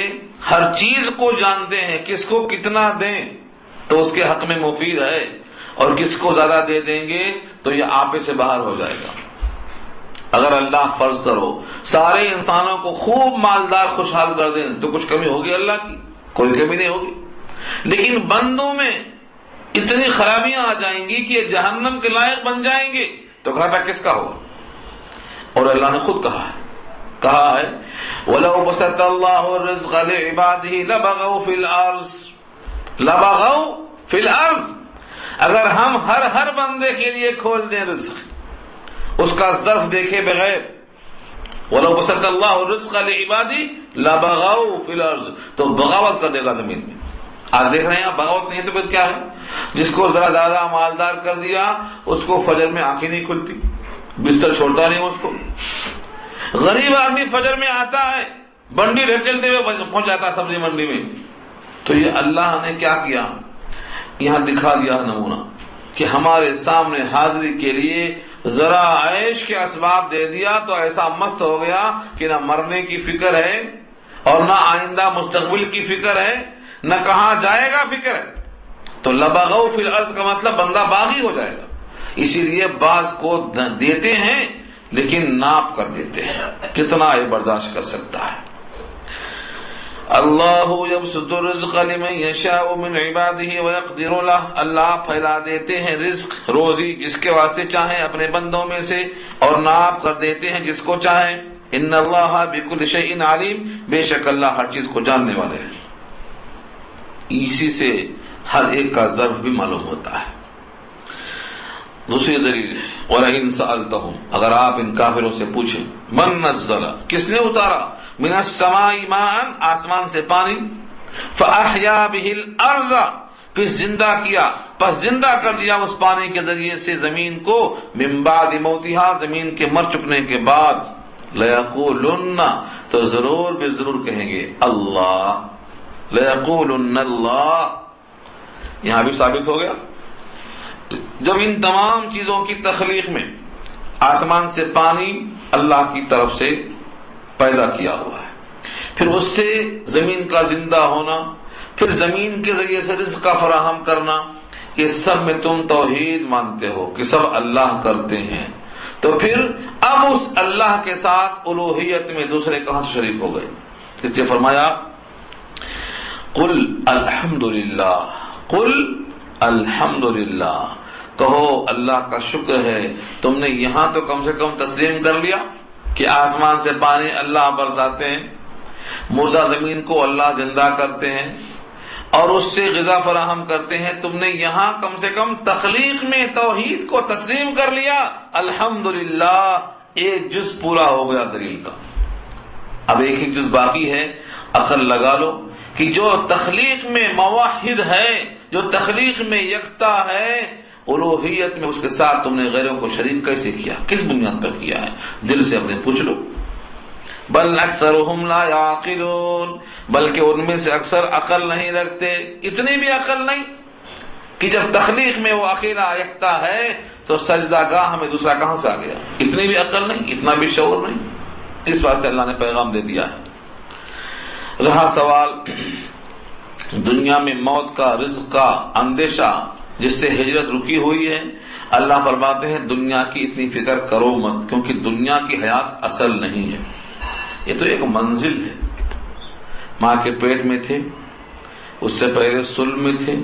ہر چیز کو جانتے ہیں، کس کو کتنا دیں تو اس کے حق میں مفید ہے، اور کس کو زیادہ دے دیں گے تو یہ آپے سے باہر ہو جائے گا۔ اگر اللہ فرض کرو سارے انسانوں کو خوب مالدار خوشحال کر دیں تو کچھ کمی ہوگی اللہ کی؟ کوئی کمی نہیں ہوگی، لیکن بندوں میں اتنی خرابیاں آ جائیں گی کہ یہ جہنم کے لائق بن جائیں گے تو گھاٹا کس کا ہوگا؟ اور اللہ نے خود کہا ہے وَلَوْ بَسَطَ اللَّهُ الرِّزْقَ لِعِبَادِهِ لَبَغَوْا فِي الْأَرْضِ، اگر ہم ہر بندے کے لیے کھول دیں رزق، اس کا ظرف دیکھے بغیر، وَلَوْ بَسَطَ اللَّهُ الرِّزْقَ لِعِبَادِهِ لَبَغَوْا فِي الْأَرْضِ، تو بغاوت کر دے گا زمین میں۔ آج دیکھ رہے ہیں آپ بغاوت نہیں ہے تو پھر کیا ہے؟ جس کو ذرا زیادہ مالدار کر دیا اس کو فجر میں آنکھیں نہیں کھلتی، بستر چھوڑتا نہیں اس کو۔ غریب آدمی فجر میں آتا ہے، منڈی چلتے ہوئے پہنچ جاتا ہے سبزی منڈی میں، تو یہ اللہ نے کیا کیا؟ یہاں دکھا دیا نمونہ کہ ہمارے سامنے حاضری کے لیے ذرا عیش کے اسباب دے دیا تو ایسا مست ہو گیا کہ نہ مرنے کی فکر ہے اور نہ آئندہ مستقبل کی فکر ہے، نہ کہاں جائے گا فکر ہے۔ تو لبغوا فی الارض کا مطلب بندہ باغی ہو جائے گا۔ اسی لیے بعض کو دیتے ہیں لیکن ناپ کر دیتے ہیں، کتنا یہ برداشت کر سکتا ہے۔ اللہ یبسط الرزق لمن یشاء من عبادہ ویقدر لہ، اللہ پھیلا دیتے ہیں رزق روزی جس کے واسطے چاہیں اپنے بندوں میں سے، اور ناپ کر دیتے ہیں جس کو چاہیں۔ ان اللہ بکل شیء علیم، بے شک اللہ ہر چیز کو جاننے والے ہیں۔ اسی سے ہر ایک کا ظرف بھی معلوم ہوتا ہے۔ دوسری دلیل ہے وَلَئِن سَأَلْتَهُمْ، اگر آپ ان کافروں سے پوچھیں من نزل، کس نے اتارا، من السماء ماء، آسمان سے پانی، فَأَحْيَا بِهِ الْأَرْضَ، پھر زندہ کیا، پس زندہ کر دیا اس پانی کے ذریعے سے زمین کو، من بعد موتها، زمین کے مر چکنے کے بعد، لَيَقُولُنَّ، تو ضرور بے ضرور کہیں گے اللہ، لَيَقُولُنَّ اللہ، یہاں بھی ثابت ہو گیا جب ان تمام چیزوں کی تخلیق میں آسمان سے پانی اللہ کی طرف سے پیدا کیا ہوا ہے، پھر اس سے زمین کا زندہ ہونا، پھر زمین کے ذریعے سے رزق کا فراہم کرنا، یہ سب میں تم توحید مانتے ہو کہ سب اللہ کرتے ہیں، تو پھر اب اس اللہ کے ساتھ الوہیت میں دوسرے کہاں سے شریک ہو گئے؟ اس لیے فرمایا قل الحمدللہ، قل الحمدللہ، کہو اللہ کا شکر ہے، تم نے یہاں تو کم سے کم تسلیم کر لیا کہ آسمان سے پانی اللہ برساتے ہیں، مردہ زمین کو اللہ زندہ کرتے ہیں اور اس سے غذا فراہم کرتے ہیں، تم نے یہاں کم سے کم تخلیق میں توحید کو تسلیم کر لیا، الحمدللہ، ایک جز پورا ہو گیا دلیل کا۔ اب ایک ہی جز باقی ہے، عقل لگا لو کہ جو تخلیق میں موحد ہے، جو تخلیق میں یکتا ہے، الوہیت میں اس کے ساتھ تم نے غیروں کو شریک کیسے کیا، کس بنیاد پر کیا ہے؟ دل سے اپنے پوچھ لو۔ بل اکثرهم لا یعقلون، بلکہ ان میں سے اکثر عقل نہیں رکھتے، اتنی بھی عقل نہیں کہ جب تخلیق میں وہ اکیلا یکتا ہے تو سجدہ گاہ میں دوسرا کہاں سے آ گیا، اتنی بھی عقل نہیں، اتنا بھی شعور نہیں۔ اس بات سے اللہ نے پیغام دے دیا ہے۔ رہا سوال دنیا میں موت کا، رزق کا اندیشہ جس سے ہجرت رکی ہوئی ہے، اللہ فرماتے ہیں دنیا کی اتنی فکر کرو مت، کیونکہ دنیا کی حیات اصل نہیں ہے، یہ تو ایک منزل ہے۔ ماں کے پیٹ میں تھے، اس سے پہلے سلم میں تھے،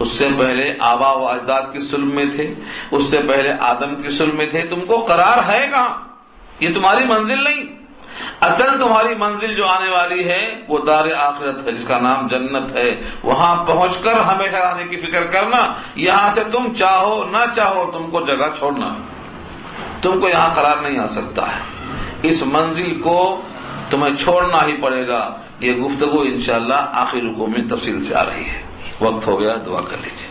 اس سے پہلے آبا و اجداد کی سلم میں تھے، اس سے پہلے آدم کی سلم میں تھے، تم کو قرار ہے کہاں؟ یہ تمہاری منزل نہیں، اصل تمہاری منزل جو آنے والی ہے وہ دار آخرت ہے، جس کا نام جنت ہے، وہاں پہنچ کر ہمیشہ رہنے کی فکر کرنا، یہاں سے تم چاہو نہ چاہو تم کو جگہ چھوڑنا، تم کو یہاں قرار نہیں آ سکتا ہے، اس منزل کو تمہیں چھوڑنا ہی پڑے گا۔ یہ گفتگو انشاءاللہ آخر رکوع میں تفصیل سے آ رہی ہے۔ وقت ہو گیا، دعا کر لیجیے۔